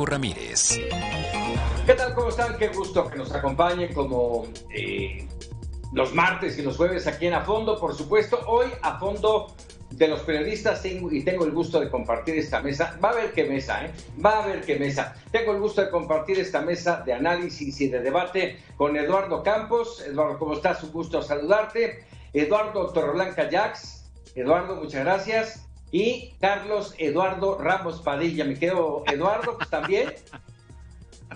Paco Ramírez. ¿Qué tal? ¿Cómo están? Qué gusto que nos acompañen como los martes y los jueves aquí en A Fondo, por supuesto. Hoy A Fondo de los periodistas tengo el gusto de compartir esta mesa. Va a haber qué mesa, ¿eh? Va a haber qué mesa. Tengo el gusto de compartir esta mesa de análisis y de debate con Eduardo Campos. Eduardo, ¿cómo estás? Un gusto saludarte. Eduardo Torreblanca Jax. Eduardo, muchas gracias. Y Carlos Eduardo Ramos Padilla. Me quedo, Eduardo, pues también.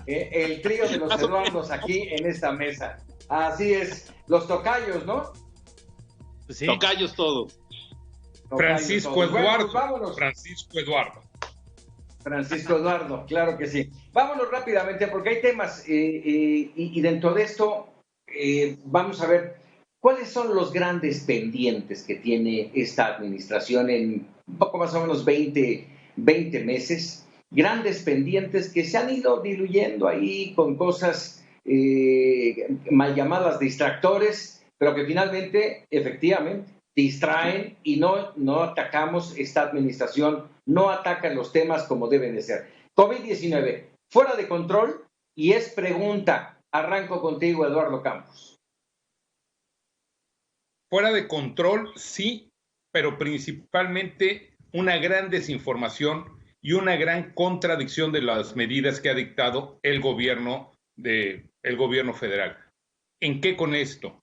El trío de los Eduardos aquí en esta mesa. Así es. Los tocayos, ¿no? Sí. Tocayos todos. Francisco Eduardo. Vámonos. Francisco Eduardo. Francisco Eduardo, claro que sí. Vámonos rápidamente porque hay temas y dentro de esto vamos a ver cuáles son los grandes pendientes que tiene esta administración en un poco más o menos 20 meses. Grandes pendientes que se han ido diluyendo ahí con cosas mal llamadas distractores, pero que finalmente, efectivamente, distraen y no atacamos esta administración, no atacan los temas como deben de ser. COVID-19, fuera de control, y es pregunta. Arranco contigo, Eduardo Campos. Fuera de control, sí, pero principalmente una gran desinformación y una gran contradicción de las medidas que ha dictado el gobierno federal. ¿En qué con esto?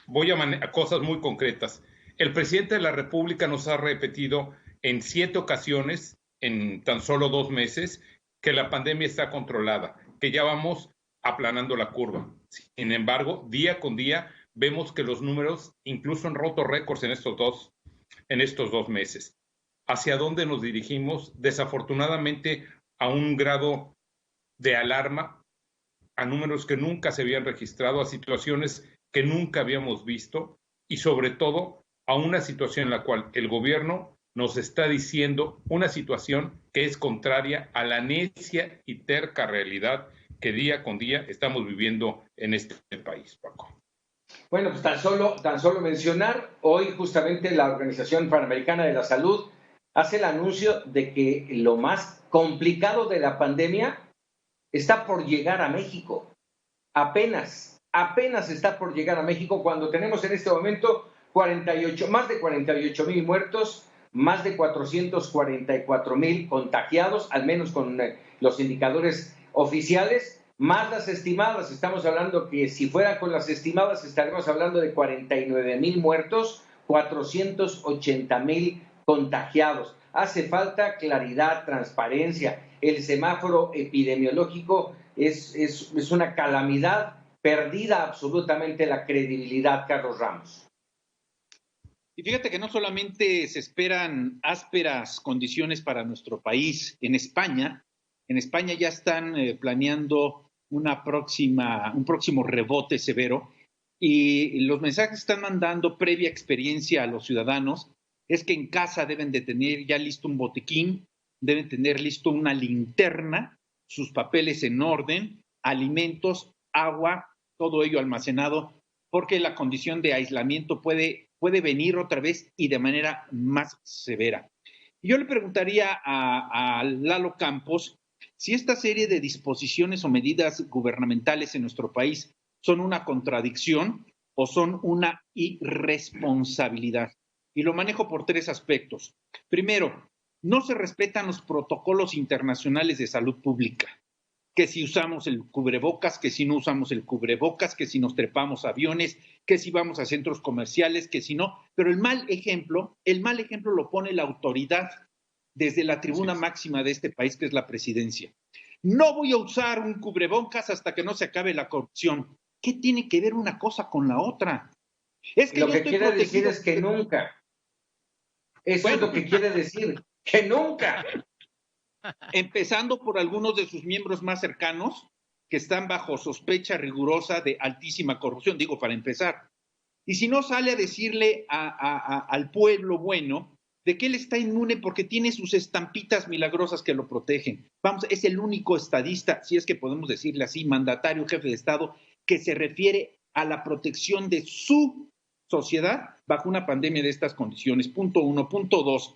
Voy a cosas muy concretas. El presidente de la República nos ha repetido en 7 ocasiones, en tan solo 2 meses, que la pandemia está controlada, que ya vamos aplanando la curva. Sin embargo, día con día vemos que los números incluso han roto récords en estos dos meses. ¿Hacia dónde nos dirigimos? Desafortunadamente, a un grado de alarma, a números que nunca se habían registrado, a situaciones que nunca habíamos visto y sobre todo a una situación en la cual el gobierno nos está diciendo una situación que es contraria a la necia y terca realidad que día con día estamos viviendo en este país, Paco. Bueno, pues tan solo mencionar, hoy justamente la Organización Panamericana de la Salud hace el anuncio de que lo más complicado de la pandemia está por llegar a México. Apenas está por llegar a México cuando tenemos en este momento más de 48,000 muertos, más de 444,000 contagiados, al menos con los indicadores oficiales, más las estimadas. Estamos hablando que si fuera con las estimadas estaremos hablando de 49,000 muertos, 480,000 contagiados. Hace falta claridad, transparencia. El semáforo epidemiológico es una calamidad, perdida absolutamente la credibilidad, Carlos Ramos. Y fíjate que no solamente se esperan ásperas condiciones para nuestro país, en España ya están planeando un próximo rebote severo, y los mensajes que están mandando previa experiencia a los ciudadanos es que en casa deben de tener ya listo un botiquín, deben tener listo una linterna, sus papeles en orden, alimentos, agua, todo ello almacenado, porque la condición de aislamiento puede venir otra vez y de manera más severa. Y yo le preguntaría a Lalo Campos si esta serie de disposiciones o medidas gubernamentales en nuestro país son una contradicción o son una irresponsabilidad. Y lo manejo por 3 aspectos. Primero, no se respetan los protocolos internacionales de salud pública, que si usamos el cubrebocas, que si no usamos el cubrebocas, que si nos trepamos aviones, que si vamos a centros comerciales, que si no. Pero el mal ejemplo lo pone la autoridad desde la tribuna máxima de este país, que es la presidencia. No voy a usar un cubrebocas hasta que no se acabe la corrupción. ¿Qué tiene que ver una cosa con la otra? Es que lo que quiere decir es que nunca. Eso es lo que quiere decir, que nunca. Empezando por algunos de sus miembros más cercanos, que están bajo sospecha rigurosa de altísima corrupción, digo, para empezar. Y si no sale a decirle al pueblo bueno de que él está inmune porque tiene sus estampitas milagrosas que lo protegen. Vamos, es el único estadista, si es que podemos decirle así, mandatario, jefe de Estado, que se refiere a la protección de su sociedad bajo una pandemia de estas condiciones. Punto 1. Punto 2.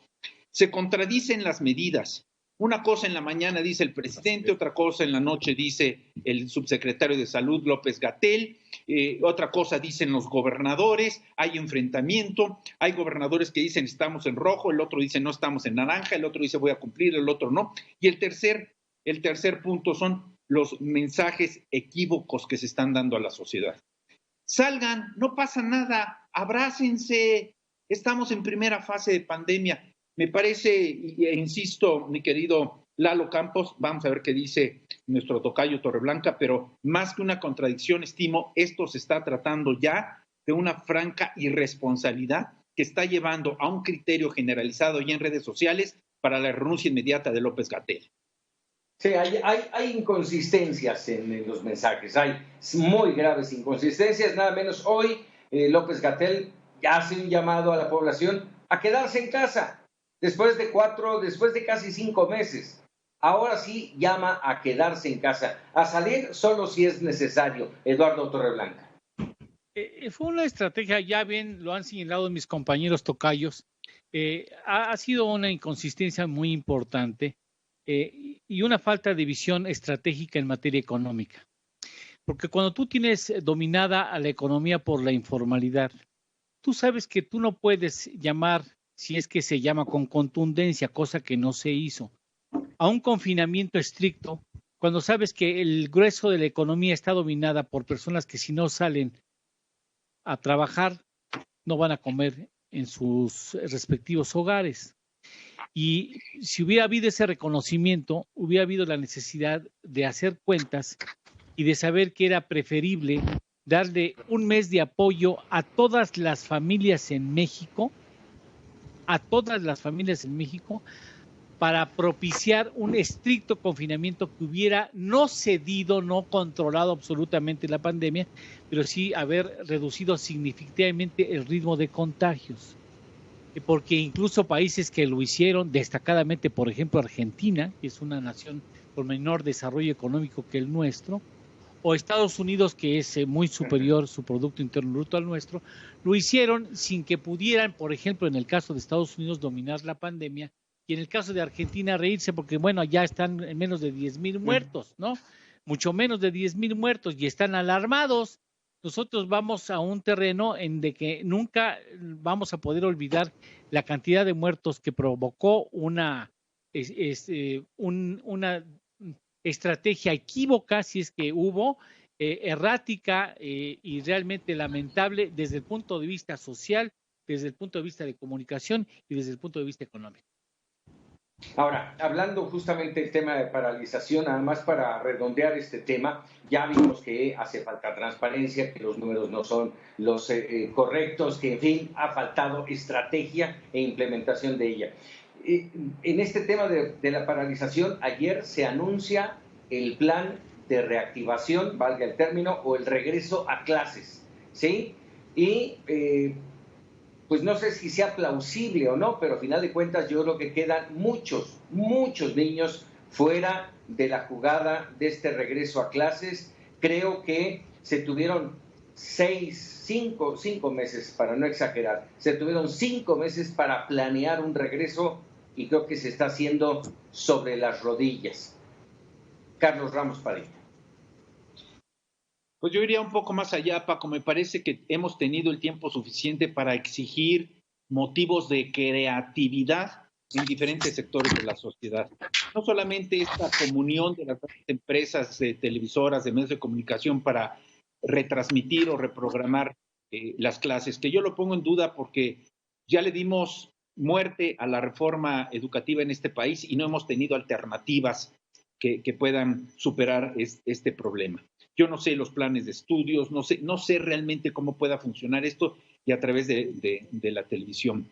Se contradicen las medidas. Una cosa en la mañana dice el presidente, otra cosa en la noche dice el subsecretario de Salud, López-Gatell, otra cosa dicen los gobernadores, hay enfrentamiento, hay gobernadores que dicen estamos en rojo, el otro dice no estamos en naranja, el otro dice voy a cumplir, el otro no. Y el tercer punto son los mensajes equívocos que se están dando a la sociedad. Salgan, no pasa nada, abrácense, estamos en primera fase de pandemia. Me parece, e insisto, mi querido Lalo Campos, vamos a ver qué dice nuestro tocayo Torreblanca, pero más que una contradicción, estimo, esto se está tratando ya de una franca irresponsabilidad que está llevando a un criterio generalizado ya en redes sociales para la renuncia inmediata de López-Gatell. Sí, hay inconsistencias en los mensajes, hay muy graves inconsistencias, nada menos hoy López-Gatell hace un llamado a la población a quedarse en casa. Después de casi 5 meses, ahora sí llama a quedarse en casa, a salir solo si es necesario, Eduardo Torreblanca. Fue una estrategia, ya bien lo han señalado mis compañeros tocayos, ha sido una inconsistencia muy importante y una falta de visión estratégica en materia económica. Porque cuando tú tienes dominada a la economía por la informalidad, tú sabes que tú no puedes llamar, si es que se llama con contundencia, cosa que no se hizo, a un confinamiento estricto, cuando sabes que el grueso de la economía está dominada por personas que si no salen a trabajar, no van a comer en sus respectivos hogares. Y si hubiera habido ese reconocimiento, hubiera habido la necesidad de hacer cuentas y de saber que era preferible darle un mes de apoyo a todas las familias en México, para propiciar un estricto confinamiento que hubiera no cedido, no controlado absolutamente la pandemia, pero sí haber reducido significativamente el ritmo de contagios. Porque incluso países que lo hicieron destacadamente, por ejemplo Argentina, que es una nación con menor desarrollo económico que el nuestro, o Estados Unidos, que es muy superior su Producto Interno Bruto al nuestro, lo hicieron sin que pudieran, por ejemplo, en el caso de Estados Unidos, dominar la pandemia, y en el caso de Argentina reírse, porque bueno, ya están en menos de 10,000 muertos, ¿no? Mucho menos de 10,000 muertos, y están alarmados. Nosotros vamos a un terreno en de que nunca vamos a poder olvidar la cantidad de muertos que provocó una estrategia equívoca, si es que hubo, errática y realmente lamentable desde el punto de vista social, desde el punto de vista de comunicación y desde el punto de vista económico. Ahora, hablando justamente del tema de paralización, además para redondear este tema, ya vimos que hace falta transparencia, que los números no son los correctos, que en fin, ha faltado estrategia e implementación de ella. En este tema de la paralización, ayer se anuncia el plan de reactivación, valga el término, o el regreso a clases, ¿sí? Y pues no sé si sea plausible o no, pero a final de cuentas yo creo que quedan muchos niños fuera de la jugada de este regreso a clases. Creo que se tuvieron 5 meses, para no exagerar, se tuvieron 5 meses para planear un regreso y creo que se está haciendo sobre las rodillas. Carlos Ramos Padilla. Pues yo iría un poco más allá, Paco. Me parece que hemos tenido el tiempo suficiente para exigir motivos de creatividad en diferentes sectores de la sociedad. No solamente esta comunión de las empresas televisoras, de medios de comunicación para retransmitir o reprogramar las clases, que yo lo pongo en duda porque ya le dimos muerte a la reforma educativa en este país y no hemos tenido alternativas que puedan superar este problema. Yo no sé los planes de estudios, no sé realmente cómo pueda funcionar esto y a través de la televisión.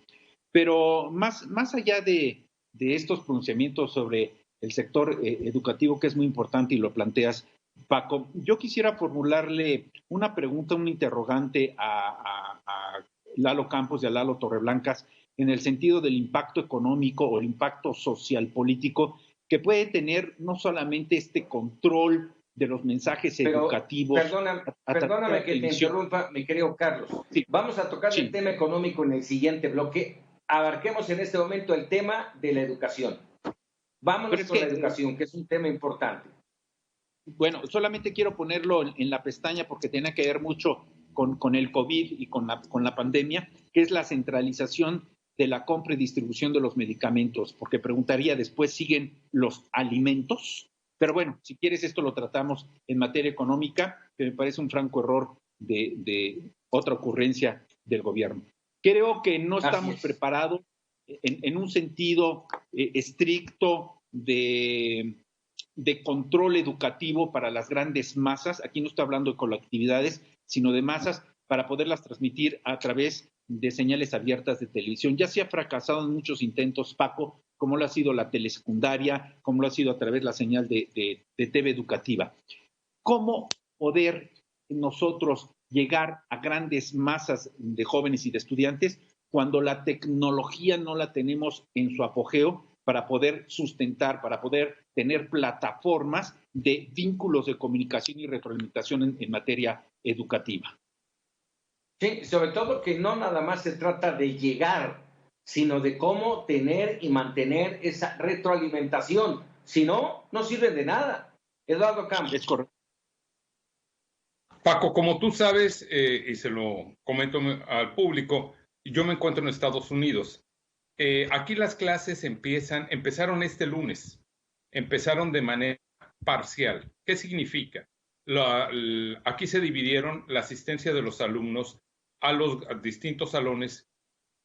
Pero más allá de estos pronunciamientos sobre el sector educativo, que es muy importante y lo planteas, Paco, yo quisiera formularle una pregunta, un interrogante a Lalo Campos y a Lalo Torreblancas en el sentido del impacto económico o el impacto social político que puede tener no solamente este control de los mensajes educativos. Perdóname que te interrumpa, mi querido Carlos. Sí. Vamos a tocar el tema económico en el siguiente bloque. Abarquemos en este momento el tema de la educación. Vámonos con la educación, que es un tema importante. Bueno, solamente quiero ponerlo en la pestaña porque tiene que ver mucho con el COVID y con la pandemia, que es la centralización de la compra y distribución de los medicamentos, porque preguntaría, después siguen los alimentos, pero bueno, si quieres esto lo tratamos en materia económica, que me parece un franco error de otra ocurrencia del gobierno. Creo que no estamos preparados en un sentido estricto de control educativo para las grandes masas. Aquí no estoy hablando de colectividades, sino de masas, para poderlas transmitir a través de señales abiertas de televisión. Ya se ha fracasado en muchos intentos, Paco, como lo ha sido la telesecundaria, como lo ha sido a través de la señal de TV educativa. ¿Cómo poder nosotros llegar a grandes masas de jóvenes y de estudiantes cuando la tecnología no la tenemos en su apogeo para poder sustentar, para poder tener plataformas de vínculos de comunicación y retroalimentación en materia educativa? Sí, sobre todo que no nada más se trata de llegar, sino de cómo tener y mantener esa retroalimentación. Si no, no sirve de nada. Eduardo Campos. Es correcto. Paco, como tú sabes, y se lo comento al público, yo me encuentro en Estados Unidos. Aquí las clases empezaron este lunes, empezaron de manera parcial. ¿Qué significa? Aquí se dividieron la asistencia de los alumnos a los distintos salones.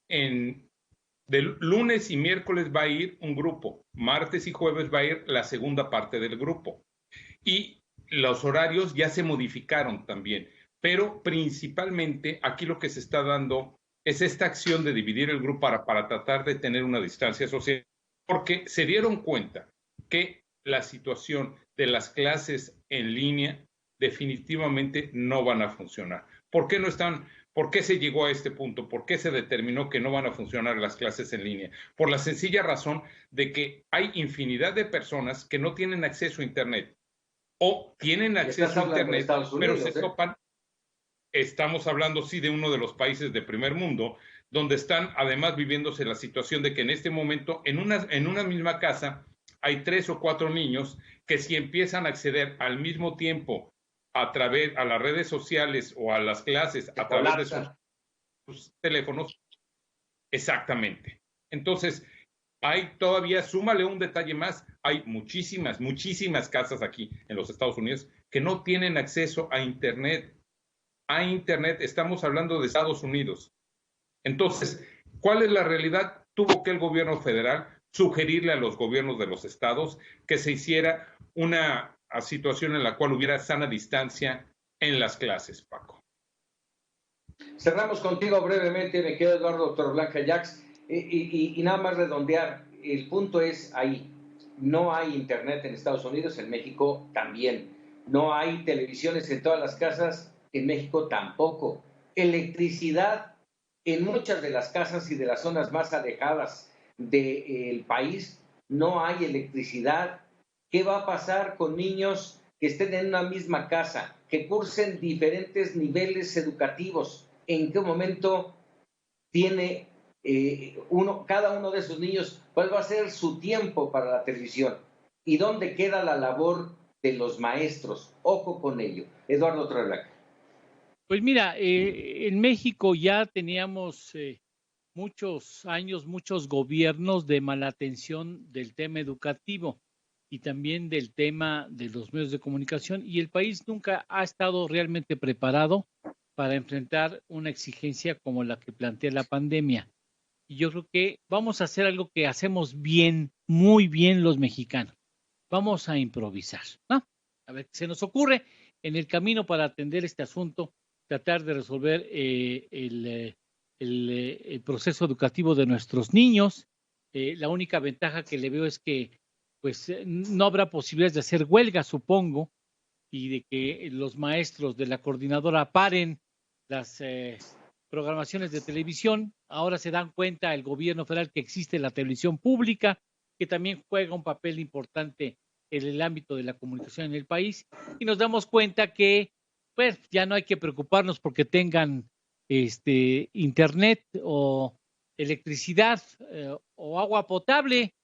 De lunes y miércoles va a ir un grupo, martes y jueves va a ir la segunda parte del grupo. Y los horarios ya se modificaron también, pero principalmente aquí lo que se está dando es esta acción de dividir el grupo para tratar de tener una distancia social, porque se dieron cuenta que la situación de las clases en línea definitivamente no van a funcionar. ¿Por qué no están? ¿Por qué se llegó a este punto? ¿Por qué se determinó que no van a funcionar las clases en línea? Por la sencilla razón de que hay infinidad de personas que no tienen acceso a Internet o tienen acceso a Internet, pero se topan. Estamos hablando, sí, de uno de los países de primer mundo, donde están además viviéndose la situación de que en este momento en una misma casa hay 3 o 4 niños que si empiezan a acceder al mismo tiempo a las redes sociales o a las clases a través de sus teléfonos, exactamente. Entonces, hay todavía, súmale un detalle más, hay muchísimas casas aquí en los Estados Unidos que no tienen acceso a Internet. Estamos hablando de Estados Unidos. Entonces, ¿cuál es la realidad? Tuvo que el gobierno federal sugerirle a los gobiernos de los estados que se hiciera una situación en la cual hubiera sana distancia en las clases, Paco. Cerramos contigo brevemente, me quedo Eduardo Torreblanca Jax, y nada más redondear, el punto es ahí, no hay internet en Estados Unidos, en México también, no hay televisiones en todas las casas, en México tampoco, electricidad en muchas de las casas y de las zonas más alejadas del país, no hay electricidad. ¿Qué va a pasar con niños que estén en una misma casa, que cursen diferentes niveles educativos? ¿En qué momento tiene cada uno de esos niños, cuál va a ser su tiempo para la televisión? ¿Y dónde queda la labor de los maestros? Ojo con ello. Eduardo Torreblanca. Pues mira, en México ya teníamos muchos años, muchos gobiernos de mala atención del tema educativo y también del tema de los medios de comunicación, y el país nunca ha estado realmente preparado para enfrentar una exigencia como la que plantea la pandemia. Y yo creo que vamos a hacer algo que hacemos bien, muy bien los mexicanos. Vamos a improvisar, ¿no? A ver qué se nos ocurre en el camino para atender este asunto, tratar de resolver el proceso educativo de nuestros niños. La única ventaja que le veo es que pues no habrá posibilidades de hacer huelga, supongo, y de que los maestros de la coordinadora paren las programaciones de televisión. Ahora se dan cuenta el gobierno federal que existe la televisión pública, que también juega un papel importante en el ámbito de la comunicación en el país, y nos damos cuenta que pues ya no hay que preocuparnos porque tengan internet o electricidad o agua potable.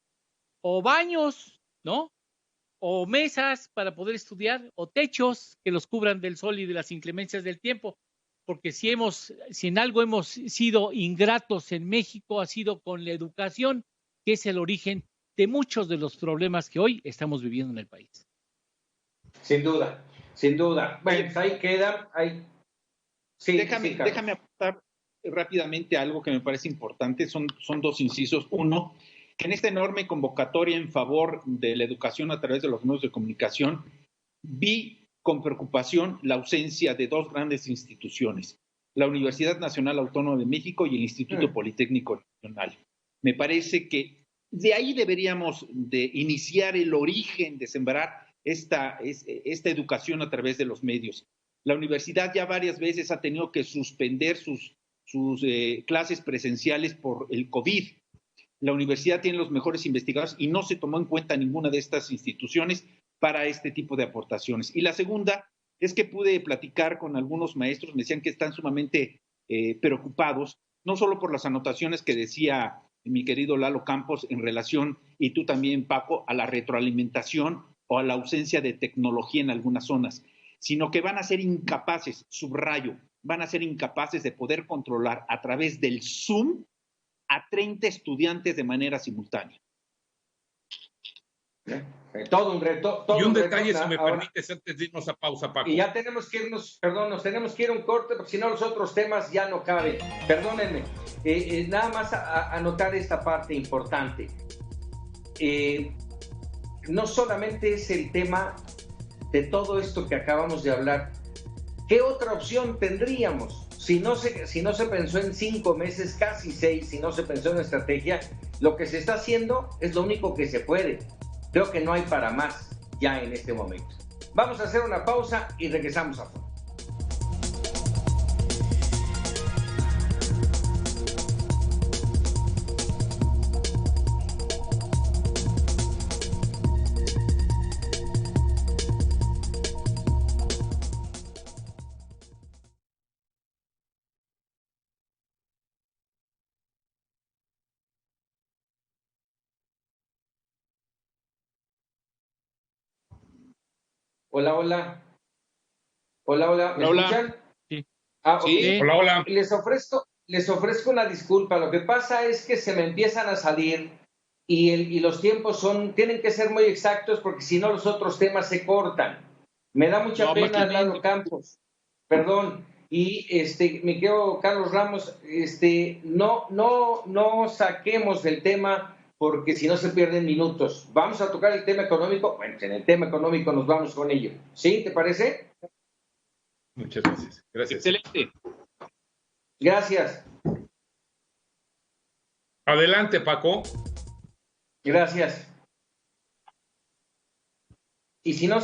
o baños, ¿no? O mesas para poder estudiar, o techos que los cubran del sol y de las inclemencias del tiempo. Porque si en algo hemos sido ingratos en México, ha sido con la educación, que es el origen de muchos de los problemas que hoy estamos viviendo en el país. Sin duda, sin duda. Bueno, pues ahí queda. Sí, déjame aportar rápidamente algo que me parece importante. Son dos incisos. Uno, que en esta enorme convocatoria en favor de la educación a través de los medios de comunicación, vi con preocupación la ausencia de dos grandes instituciones, la Universidad Nacional Autónoma de México y el Instituto Politécnico Nacional. Me parece que de ahí deberíamos de iniciar el origen de sembrar esta educación a través de los medios. La universidad ya varias veces ha tenido que suspender sus clases presenciales por el COVID. La universidad tiene los mejores investigadores y no se tomó en cuenta ninguna de estas instituciones para este tipo de aportaciones. Y la segunda es que pude platicar con algunos maestros, me decían que están sumamente preocupados, no solo por las anotaciones que decía mi querido Lalo Campos en relación, y tú también, Paco, a la retroalimentación o a la ausencia de tecnología en algunas zonas, sino que van a ser incapaces, subrayo, van a ser incapaces de poder controlar a través del Zoom a 30 estudiantes de manera simultánea. Todo un reto. Y un detalle, si me permites, antes de irnos a pausa, Paco. Y ya tenemos que irnos, perdón, nos tenemos que ir a un corte, porque si no los otros temas ya no caben. Perdónenme. Nada más anotar esta parte importante. No solamente es el tema de todo esto que acabamos de hablar. ¿Qué otra opción tendríamos? Si no se pensó en 5 meses, casi 6, si no se pensó en estrategia, lo que se está haciendo es lo único que se puede. Creo que no hay para más ya en este momento. Vamos a hacer una pausa y regresamos a fondo. Hola, hola. Hola, hola. ¿Me escuchan? Sí. Okay. Sí. Hola, hola. Les ofrezco una disculpa. Lo que pasa es que se me empiezan a salir y los tiempos tienen que ser muy exactos porque si no los otros temas se cortan. Me da mucha pena, Lalo Campos. Perdón. Y mi querido Carlos Ramos, no saquemos del tema porque si no se pierden minutos. Vamos a tocar el tema económico. Bueno, en el tema económico nos vamos con ello. ¿Sí? ¿Te parece? Muchas gracias. Gracias. Excelente. Gracias. Adelante, Paco. Gracias. Y si no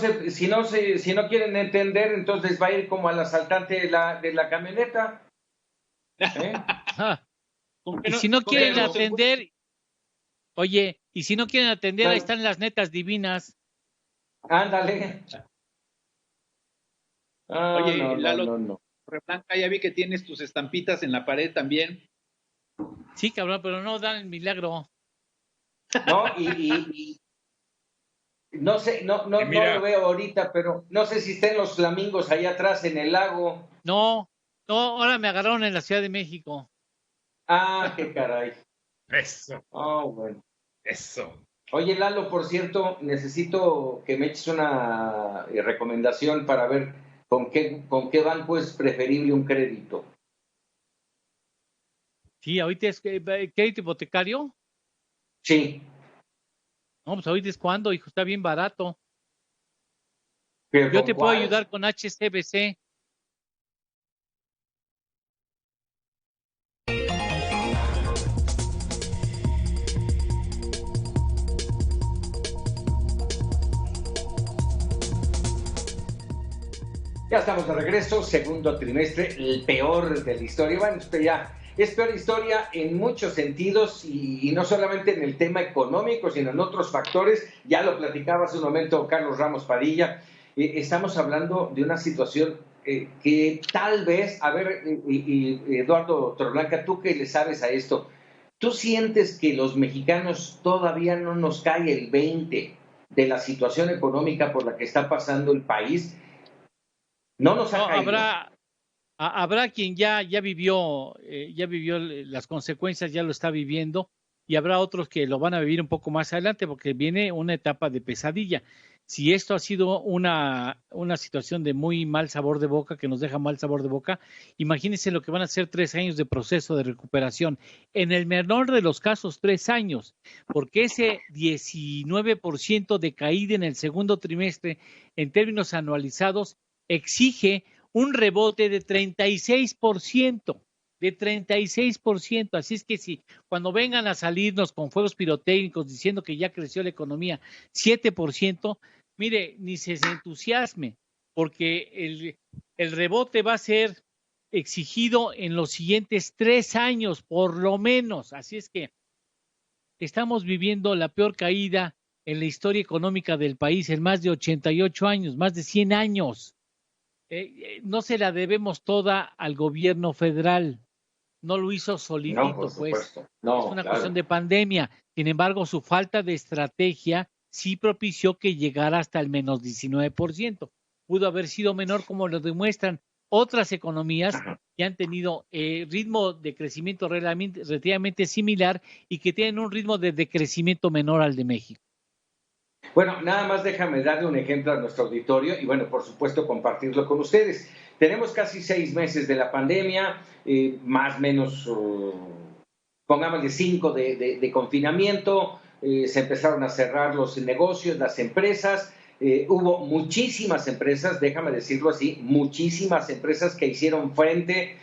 quieren entender, entonces va a ir como al asaltante de la camioneta. Y si no quieren atender, oye, y si no quieren atender, ahí están las netas divinas. Ándale. Oye, Lalo, Blanca, ya vi que tienes tus estampitas en la pared también. Sí, cabrón, pero no dan el milagro. No, y no sé, no lo veo ahorita, pero no sé si estén los flamingos allá atrás en el lago. No, ahora me agarraron en la Ciudad de México. Qué caray. Eso. Bueno. Eso. Oye, Lalo, por cierto, necesito que me eches una recomendación para ver con qué banco es preferible un crédito. Sí, ahorita es crédito hipotecario. Sí. No, pues ahorita es cuando, hijo, está bien barato. ¿Pero yo te cuál? puedo ayudar con HSBC. Ya estamos de regreso, segundo trimestre, el peor de la historia. Bueno, esto ya es peor historia en muchos sentidos y no solamente en el tema económico, sino en otros factores. Ya lo platicaba hace un momento Carlos Ramos Padilla. Estamos hablando de una situación que tal vez, a ver, y Eduardo Torreblanca, tú que le sabes a esto, ¿tú sientes que los mexicanos todavía no nos cae el 20 de la situación económica por la que está pasando el país? No nos ha caído. Habrá quien ya vivió las consecuencias, ya lo está viviendo, y habrá otros que lo van a vivir un poco más adelante porque viene una etapa de pesadilla. Si esto ha sido una situación de muy mal sabor de boca, que nos deja mal sabor de boca, imagínense lo que van a ser 3 años de proceso de recuperación. En el menor de los casos, 3 años, porque ese 19% de caída en el segundo trimestre en términos anualizados exige un rebote de 36%, así es que si cuando vengan a salirnos con fuegos pirotécnicos diciendo que ya creció la economía 7%, mire, ni se entusiasme, porque el rebote va a ser exigido en los siguientes 3 años, por lo menos, así es que estamos viviendo la peor caída en la historia económica del país en más de 88 años, más de 100 años. No se la debemos toda al gobierno federal, no lo hizo solitito, No, por supuesto. No, es una claro. cuestión de pandemia. Sin embargo, su falta de estrategia sí propició que llegara hasta el menos 19%. Pudo haber sido menor, como lo demuestran otras economías que han tenido ritmo de crecimiento relativamente similar y que tienen un ritmo de decrecimiento menor al de México. Bueno, nada más déjame darle un ejemplo a nuestro auditorio y bueno, por supuesto compartirlo con ustedes. Tenemos casi 6 meses de la pandemia, más o menos, pongámosle 5 de confinamiento, se empezaron a cerrar los negocios, las empresas, hubo muchísimas empresas, déjame decirlo así, muchísimas empresas que hicieron frente,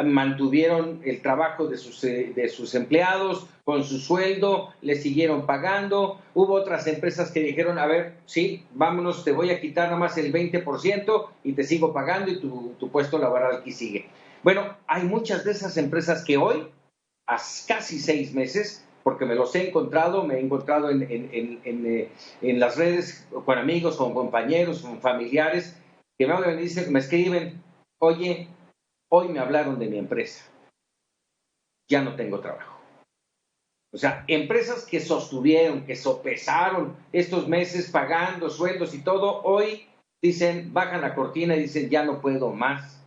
mantuvieron el trabajo de sus empleados con su sueldo, les siguieron pagando. Hubo otras empresas que dijeron, a ver, sí, vámonos, te voy a quitar nada más el 20% y te sigo pagando y tu puesto laboral aquí sigue. Bueno, hay muchas de esas empresas que hoy, a casi 6 meses, porque me he encontrado en las redes con amigos, con compañeros, con familiares, que me hablan y me escriben, oye, hoy me hablaron de mi empresa, ya no tengo trabajo. O sea, empresas que sostuvieron, que sopesaron estos meses pagando sueldos y todo, hoy dicen, bajan la cortina y dicen, ya no puedo más,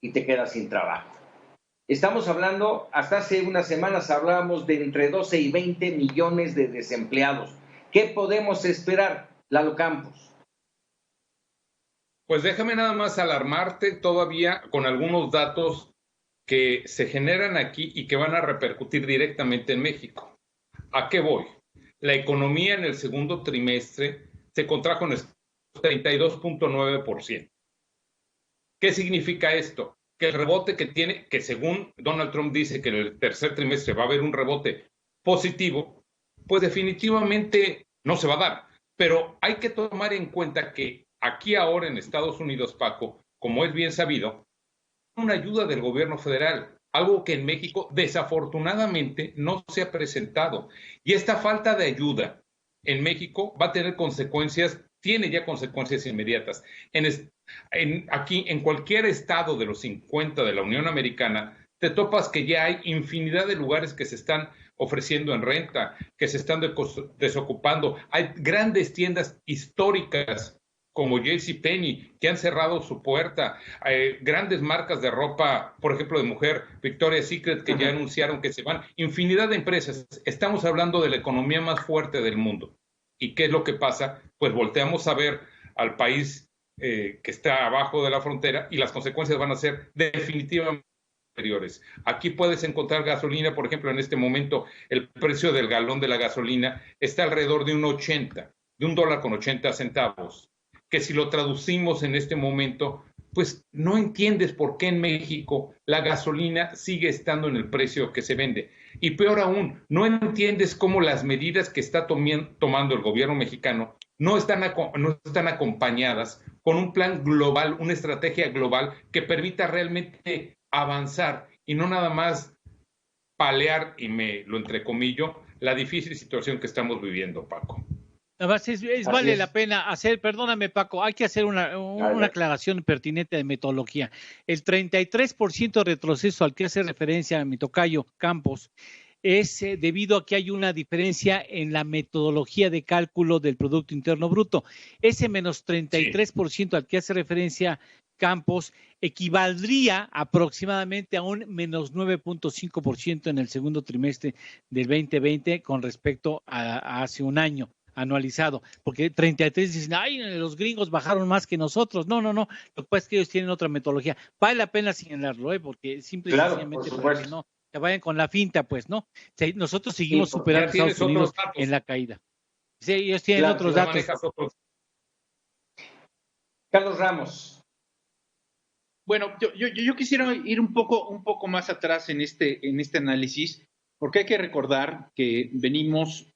y te quedas sin trabajo. Estamos hablando, hasta hace unas semanas hablábamos de entre 12 y 20 millones de desempleados. ¿Qué podemos esperar, Lalo Campos? Pues déjame nada más alarmarte todavía con algunos datos que se generan aquí y que van a repercutir directamente en México. ¿A qué voy? La economía en el segundo trimestre se contrajo en el 32.9%. ¿Qué significa esto? Que el rebote que tiene, que según Donald Trump dice que en el tercer trimestre va a haber un rebote positivo, pues definitivamente no se va a dar. Pero hay que tomar en cuenta que aquí ahora en Estados Unidos, Paco, como es bien sabido, una ayuda del gobierno federal, algo que en México desafortunadamente no se ha presentado. Y esta falta de ayuda en México va a tener consecuencias, tiene ya consecuencias inmediatas. Aquí, en cualquier estado de los 50 de la Unión Americana, te topas que ya hay infinidad de lugares que se están ofreciendo en renta, que se están desocupando. Hay grandes tiendas históricas como JCPenney, que han cerrado su puerta, grandes marcas de ropa, por ejemplo, de mujer, Victoria's Secret, que ya anunciaron que se van, infinidad de empresas. Estamos hablando de la economía más fuerte del mundo. ¿Y qué es lo que pasa? Pues volteamos a ver al país que está abajo de la frontera y las consecuencias van a ser definitivamente superiores. Aquí puedes encontrar gasolina, por ejemplo, en este momento el precio del galón de la gasolina está alrededor de $1.80, que si lo traducimos en este momento, pues no entiendes por qué en México la gasolina sigue estando en el precio que se vende. Y peor aún, no entiendes cómo las medidas que está tomando el gobierno mexicano no están acompañadas con un plan global, una estrategia global que permita realmente avanzar y no nada más paliar, y me lo entrecomillo, la difícil situación que estamos viviendo, Paco. Nada más vale la pena hacer, perdóname Paco, hay que hacer una aclaración pertinente de metodología. El 33% de retroceso al que hace referencia a mi tocayo Campos es debido a que hay una diferencia en la metodología de cálculo del Producto Interno Bruto. Ese menos 33% al que hace referencia Campos equivaldría aproximadamente a un menos 9.5% en el segundo trimestre del 2020 con respecto a hace un año anualizado, porque 33 dicen, ay, los gringos bajaron más que nosotros. No, lo que pasa es que ellos tienen otra metodología. Vale la pena señalarlo, porque simple y sencillamente para que no se vayan con la finta, pues, ¿no? Nosotros seguimos superando a Estados Unidos en la caída. Sí, ellos tienen otros datos. Carlos Ramos. Bueno, yo quisiera ir un poco más atrás en este análisis, porque hay que recordar que venimos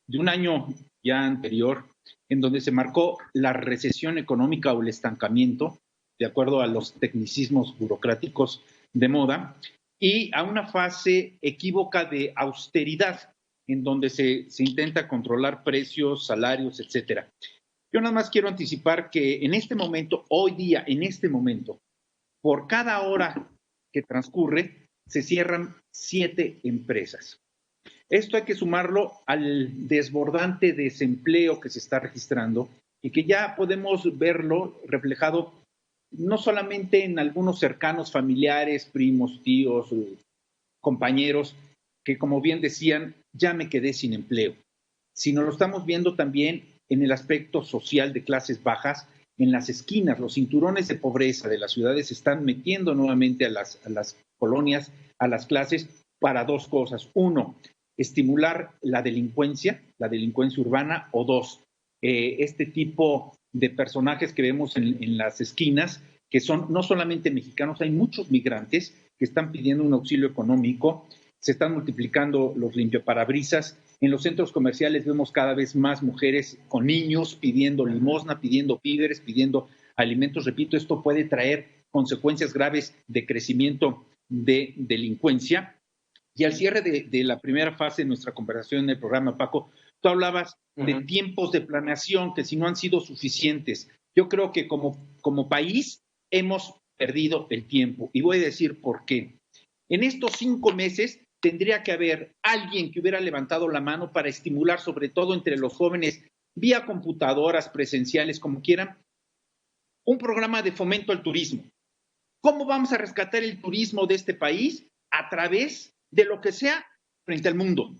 de un año ya anterior, en donde se marcó la recesión económica o el estancamiento, de acuerdo a los tecnicismos burocráticos de moda, y a una fase equívoca de austeridad, en donde se intenta controlar precios, salarios, etcétera. Yo nada más quiero anticipar que en este momento, hoy día, en este momento, por cada hora que transcurre, se cierran 7 empresas. Esto hay que sumarlo al desbordante desempleo que se está registrando y que ya podemos verlo reflejado no solamente en algunos cercanos familiares, primos, tíos, compañeros, que como bien decían, ya me quedé sin empleo, sino lo estamos viendo también en el aspecto social de clases bajas. En las esquinas, los cinturones de pobreza de las ciudades se están metiendo nuevamente a las colonias, a las clases, para 2 cosas. 1, estimular la delincuencia urbana, o 2, este tipo de personajes que vemos en las esquinas, que son no solamente mexicanos, hay muchos migrantes que están pidiendo un auxilio económico, se están multiplicando los limpiaparabrisas, en los centros comerciales vemos cada vez más mujeres con niños pidiendo limosna, pidiendo víveres, pidiendo alimentos. Repito, esto puede traer consecuencias graves de crecimiento de delincuencia. Y al cierre de la primera fase de nuestra conversación en el programa, Paco, tú hablabas de tiempos de planeación que si no han sido suficientes. Yo creo que como país hemos perdido el tiempo y voy a decir por qué. En estos 5 meses tendría que haber alguien que hubiera levantado la mano para estimular, sobre todo entre los jóvenes, vía computadoras, presenciales, como quieran, un programa de fomento al turismo. ¿Cómo vamos a rescatar el turismo de este país? A través de lo que sea frente al mundo.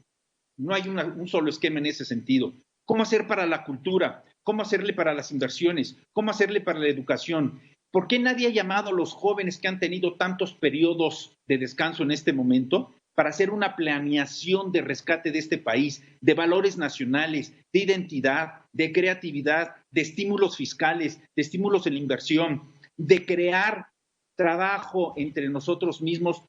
No hay un solo esquema en ese sentido. ¿Cómo hacer para la cultura? ¿Cómo hacerle para las inversiones? ¿Cómo hacerle para la educación? ¿Por qué nadie ha llamado a los jóvenes que han tenido tantos periodos de descanso en este momento para hacer una planeación de rescate de este país, de valores nacionales, de identidad, de creatividad, de estímulos fiscales, de estímulos en la inversión, de crear trabajo entre nosotros mismos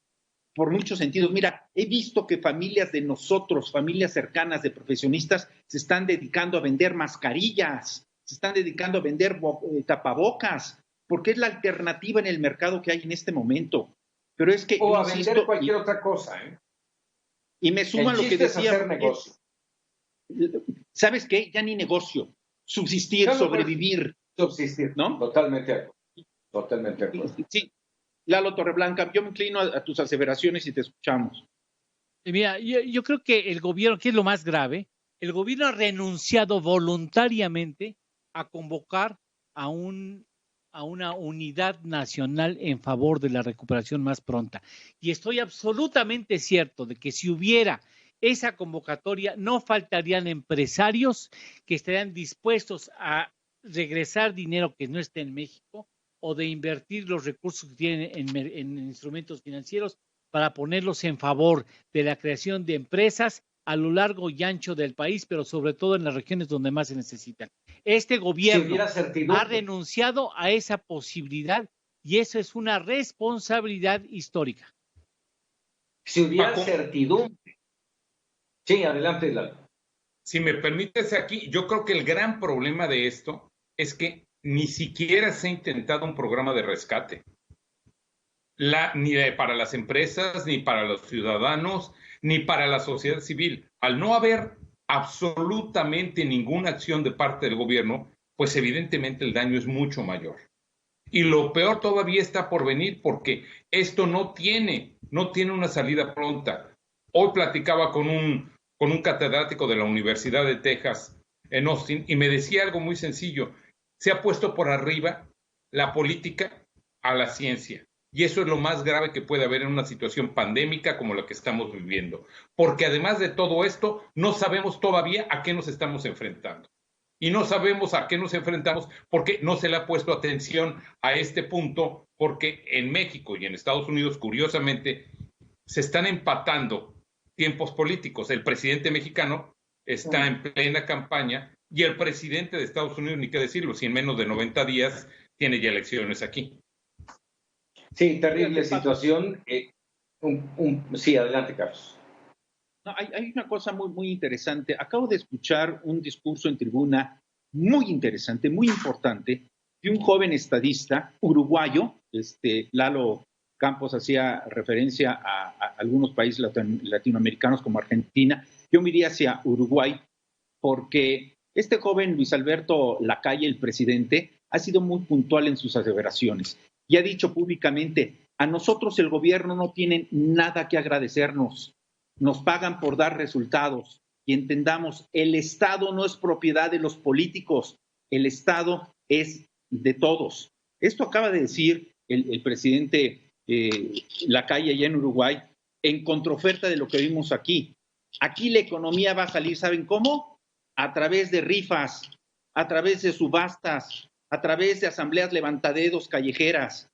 por muchos sentidos? Mira, he visto que familias de nosotros, familias cercanas de profesionistas, se están dedicando a vender mascarillas, se están dedicando a vender tapabocas, porque es la alternativa en el mercado que hay en este momento. Pero es que, o a vender cualquier otra cosa, ¿eh? Y me suma lo que decía. Hacer negocio. ¿Sabes qué? Ya ni negocio. Subsistir, claro, sobrevivir. Subsistir, ¿no? Totalmente de acuerdo. Totalmente de acuerdo. Sí. Lalo Torreblanca, yo me inclino a tus aseveraciones y te escuchamos. Mira, yo creo que el gobierno, que es lo más grave, el gobierno ha renunciado voluntariamente a convocar a una unidad nacional en favor de la recuperación más pronta. Y estoy absolutamente cierto de que si hubiera esa convocatoria, no faltarían empresarios que estarían dispuestos a regresar dinero que no esté en México o de invertir los recursos que tienen en instrumentos financieros para ponerlos en favor de la creación de empresas a lo largo y ancho del país, pero sobre todo en las regiones donde más se necesitan. Este gobierno ha renunciado a esa posibilidad y eso es una responsabilidad histórica. Si hubiera certidumbre. Sí, adelante, Lalo. Si me permites aquí, yo creo que el gran problema de esto es que ni siquiera se ha intentado un programa de rescate. Ni para las empresas, ni para los ciudadanos, ni para la sociedad civil. Al no haber absolutamente ninguna acción de parte del gobierno, pues evidentemente el daño es mucho mayor. Y lo peor todavía está por venir porque esto no tiene una salida pronta. Hoy platicaba con un catedrático de la Universidad de Texas en Austin y me decía algo muy sencillo. Se ha puesto por arriba la política a la ciencia. Y eso es lo más grave que puede haber en una situación pandémica como la que estamos viviendo. Porque además de todo esto, no sabemos todavía a qué nos estamos enfrentando. Y no sabemos a qué nos enfrentamos porque no se le ha puesto atención a este punto, porque en México y en Estados Unidos, curiosamente, se están empatando tiempos políticos. El presidente mexicano está en plena campaña y el presidente de Estados Unidos, ni qué decirlo, si en menos de 90 días tiene ya elecciones aquí. Sí, terrible situación. Sí, adelante, Carlos. No, hay una cosa muy interesante. Acabo de escuchar un discurso en tribuna muy interesante, muy importante, de un joven estadista uruguayo. Lalo Campos hacía referencia a algunos países latinoamericanos como Argentina. Yo me iría hacia Uruguay porque este joven Luis Alberto Lacalle, el presidente, ha sido muy puntual en sus aseveraciones y ha dicho públicamente: a nosotros el gobierno no tiene nada que agradecernos. Nos pagan por dar resultados. Y entendamos, el Estado no es propiedad de los políticos, el Estado es de todos. Esto acaba de decir el presidente Lacalle allá en Uruguay, en contraoferta de lo que vimos aquí. Aquí la economía va a salir, ¿saben cómo? A través de rifas, a través de subastas, a través de asambleas levantadedos callejeras,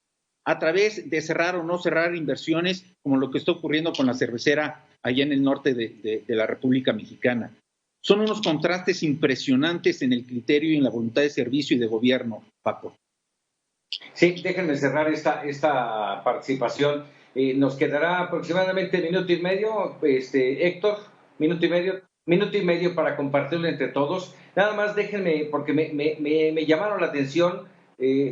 a través de cerrar o no cerrar inversiones, como lo que está ocurriendo con la cervecera allá en el norte de la República Mexicana. Son unos contrastes impresionantes en el criterio y en la voluntad de servicio y de gobierno, Paco. Sí, déjenme cerrar esta participación. Nos quedará aproximadamente minuto y medio, Héctor, minuto y medio para compartirlo entre todos. Nada más déjenme, porque me llamaron la atención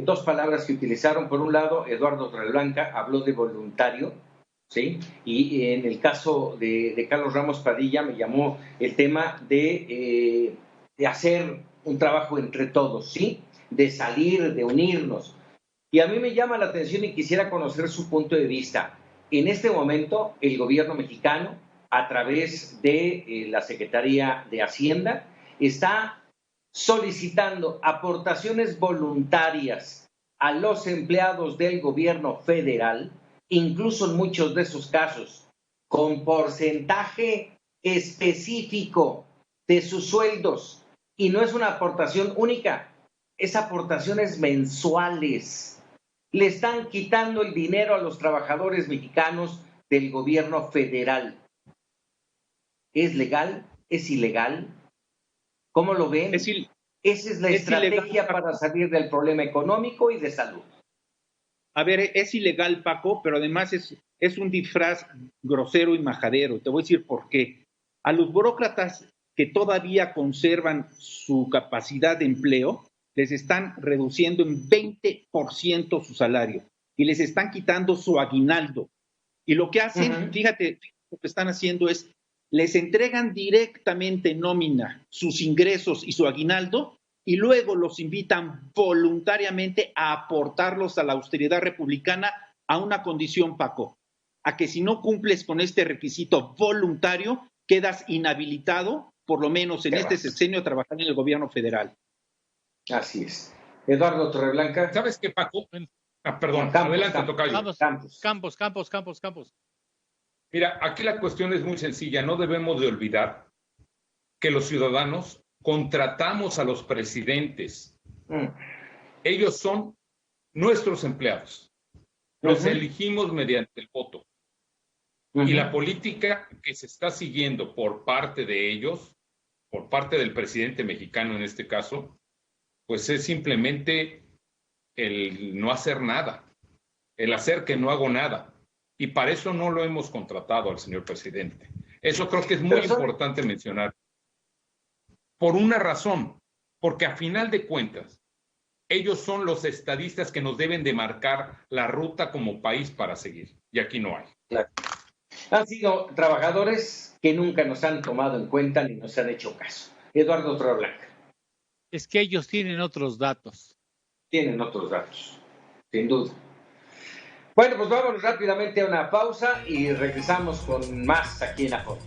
dos palabras que utilizaron. Por un lado, Eduardo Torreblanca habló de voluntario, ¿sí? Y en el caso de Carlos Ramos Padilla me llamó el tema de hacer un trabajo entre todos, ¿sí? De salir, de unirnos. Y a mí me llama la atención y quisiera conocer su punto de vista. En este momento, el gobierno mexicano, a través de la Secretaría de Hacienda, está solicitando aportaciones voluntarias a los empleados del gobierno federal, incluso en muchos de esos casos, con porcentaje específico de sus sueldos. Y no es una aportación única, es aportaciones mensuales. Le están quitando el dinero a los trabajadores mexicanos del gobierno federal. ¿Es legal? ¿Es ilegal? ¿Cómo lo ven? Esa es la estrategia ilegal para salir del problema económico y de salud. A ver, es ilegal, Paco, pero además es un disfraz grosero y majadero. Te voy a decir por qué. A los burócratas que todavía conservan su capacidad de empleo, les están reduciendo en 20% su salario y les están quitando su aguinaldo. Y lo que hacen, fíjate, lo que están haciendo es, les entregan directamente en nómina sus ingresos y su aguinaldo y luego los invitan voluntariamente a aportarlos a la austeridad republicana a una condición, Paco, a que si no cumples con este requisito voluntario, quedas inhabilitado, por lo menos en este sexenio, a trabajar en el gobierno federal. Así es. Eduardo Torreblanca. ¿Sabes qué, Paco? Perdón, Campos, adelante, tocayo. Campos. Mira, aquí la cuestión es muy sencilla. No debemos de olvidar que los ciudadanos contratamos a los presidentes. Ellos son nuestros empleados. Los elegimos mediante el voto. Y la política que se está siguiendo por parte de ellos, por parte del presidente mexicano en este caso, pues es simplemente el no hacer nada, el hacer que no hago nada. Y para eso no lo hemos contratado al señor presidente. Eso creo que es muy importante mencionar. Por una razón, porque a final de cuentas, ellos son los estadistas que nos deben de marcar la ruta como país para seguir. Y aquí no hay. Claro. Han sido trabajadores que nunca nos han tomado en cuenta ni nos han hecho caso. Eduardo Torreblanca. Es que ellos tienen otros datos. Tienen otros datos, sin duda. Bueno, pues vámonos rápidamente a una pausa y regresamos con más aquí en Aforo.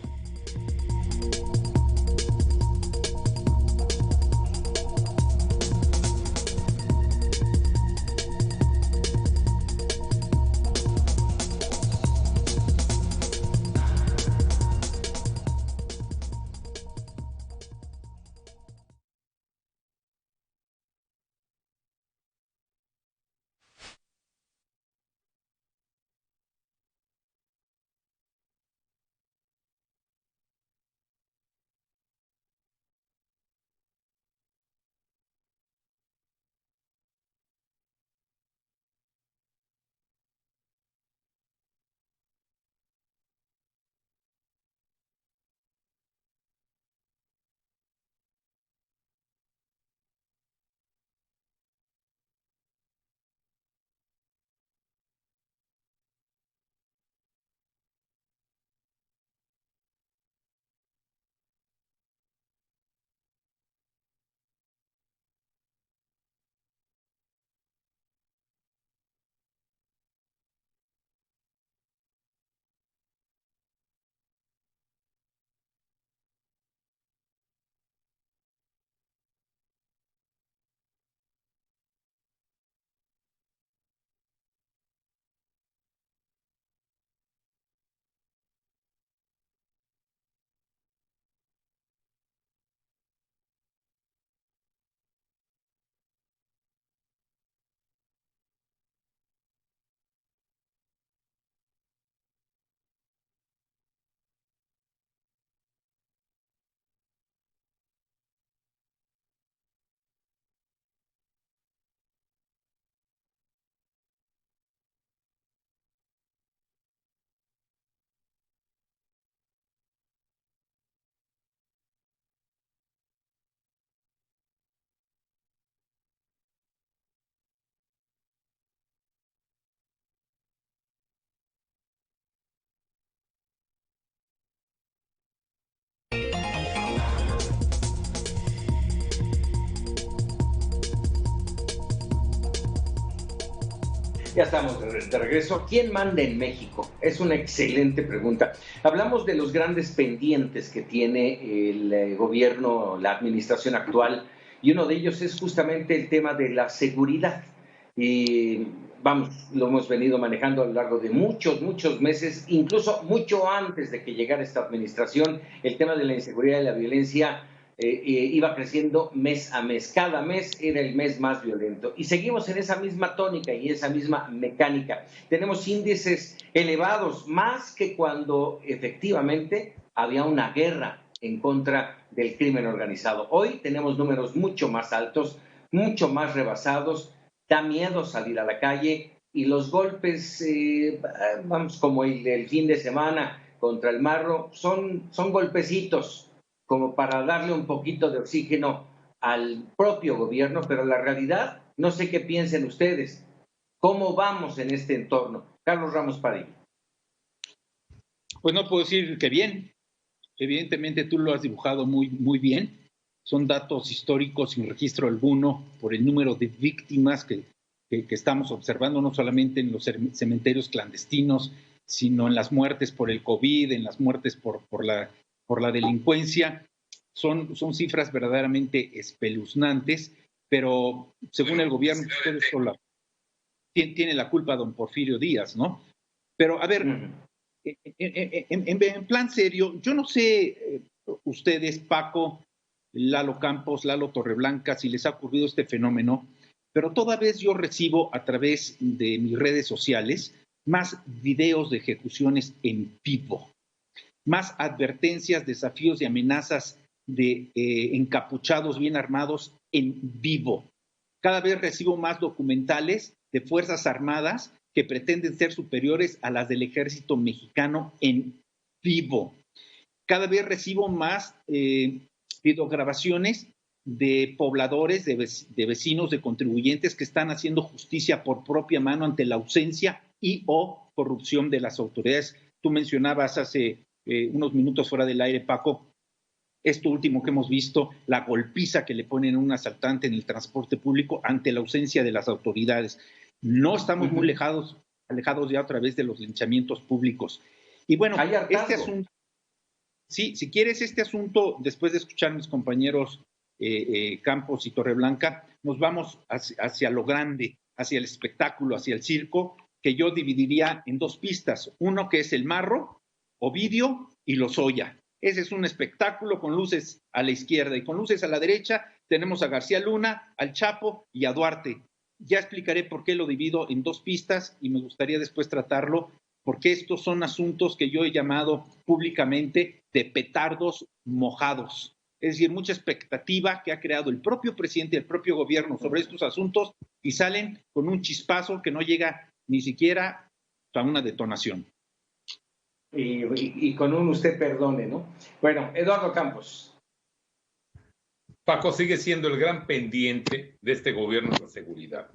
Ya estamos de regreso. ¿Quién manda en México? Es una excelente pregunta. Hablamos de los grandes pendientes que tiene el gobierno, la administración actual, y uno de ellos es justamente el tema de la seguridad. Y vamos, lo hemos venido manejando a lo largo de muchos meses, incluso mucho antes de que llegara esta administración. El tema de la inseguridad y la violencia iba creciendo mes a mes. Cada mes era el mes más violento. Y seguimos en esa misma tónica y esa misma mecánica. Tenemos índices elevados, más que cuando efectivamente había una guerra en contra del crimen organizado. Hoy tenemos números mucho más altos, mucho más rebasados. Da miedo salir a la calle y los golpes, vamos, como el del fin de semana contra el Marro, son golpecitos como para darle un poquito de oxígeno al propio gobierno, pero la realidad, no sé qué piensen ustedes. ¿Cómo vamos en este entorno? Carlos Ramos Padilla. Pues no puedo decir que bien. Evidentemente tú lo has dibujado muy bien. Son datos históricos sin registro alguno por el número de víctimas que estamos observando, no solamente en los cementerios clandestinos, sino en las muertes por el COVID, en las muertes por la delincuencia. Son cifras verdaderamente espeluznantes, pero según el gobierno, ustedes tiene la culpa don Porfirio Díaz, ¿no? Pero a ver, en plan serio, yo no sé ustedes, Paco, Lalo Campos, Lalo Torreblanca, si les ha ocurrido este fenómeno, pero toda vez yo recibo a través de mis redes sociales más videos de ejecuciones en vivo, más advertencias, desafíos y amenazas de encapuchados bien armados en vivo. Cada vez recibo más documentales de Fuerzas Armadas que pretenden ser superiores a las del ejército mexicano en vivo. Cada vez recibo más videograbaciones de pobladores, de vecinos, de contribuyentes que están haciendo justicia por propia mano ante la ausencia y o corrupción de las autoridades. Tú mencionabas hace unos minutos fuera del aire, Paco, esto último que hemos visto, la golpiza que le ponen a un asaltante en el transporte público ante la ausencia de las autoridades. No estamos muy alejados ya otra vez de los linchamientos públicos. Y bueno, este asunto, sí, si quieres, este asunto, después de escuchar a mis compañeros Campos y Torreblanca, nos vamos hacia lo grande, hacia el espectáculo, hacia el circo, que yo dividiría en dos pistas. Uno que es el Marro, Ovidio y Lozoya. Ese es un espectáculo con luces a la izquierda y con luces a la derecha tenemos a García Luna, al Chapo y a Duarte. Ya explicaré por qué lo divido en dos pistas y me gustaría después tratarlo, porque estos son asuntos que yo he llamado públicamente de petardos mojados. Es decir, mucha expectativa que ha creado el propio presidente y el propio gobierno sobre estos asuntos y salen con un chispazo que no llega ni siquiera a una detonación. Y con un usted perdone, ¿no? Bueno, Eduardo Campos. Paco, sigue siendo el gran pendiente de este gobierno de seguridad.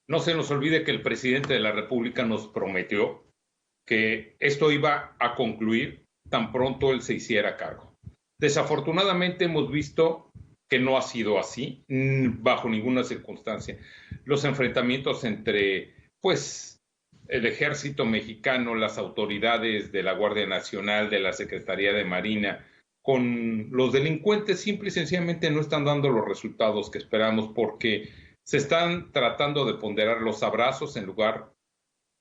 No se nos olvide que el presidente de la República nos prometió que esto iba a concluir tan pronto él se hiciera cargo. Desafortunadamente hemos visto que no ha sido así, bajo ninguna circunstancia. Los enfrentamientos entre, pues, el ejército mexicano, las autoridades de la Guardia Nacional, de la Secretaría de Marina, con los delincuentes, simple y sencillamente no están dando los resultados que esperamos porque se están tratando de ponderar los abrazos en lugar,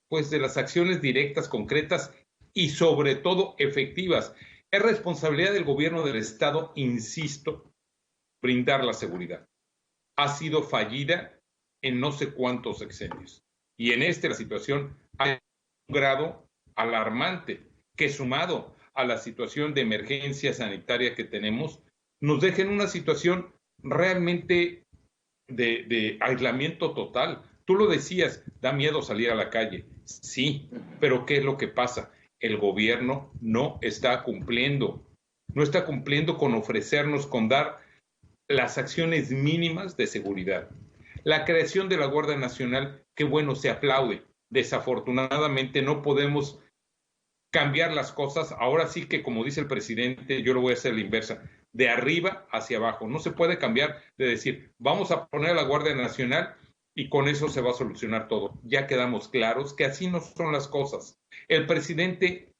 pues, de las acciones directas, concretas y sobre todo efectivas. Es responsabilidad del gobierno del estado, insisto, brindar la seguridad. Ha sido fallida en no sé cuántos sexenios. Y en la situación ha un grado alarmante que, sumado a la situación de emergencia sanitaria que tenemos, nos deja en una situación realmente de aislamiento total. Tú lo decías, da miedo salir a la calle. Sí, pero ¿qué es lo que pasa? El gobierno no está cumpliendo con ofrecernos, con dar las acciones mínimas de seguridad. La creación de la Guardia Nacional, qué bueno, se aplaude. Desafortunadamente no podemos cambiar las cosas. Ahora sí que, como dice el presidente, yo lo voy a hacer la inversa, de arriba hacia abajo. No se puede cambiar de decir, vamos a poner a la Guardia Nacional y con eso se va a solucionar todo. Ya quedamos claros que así no son las cosas. El presidente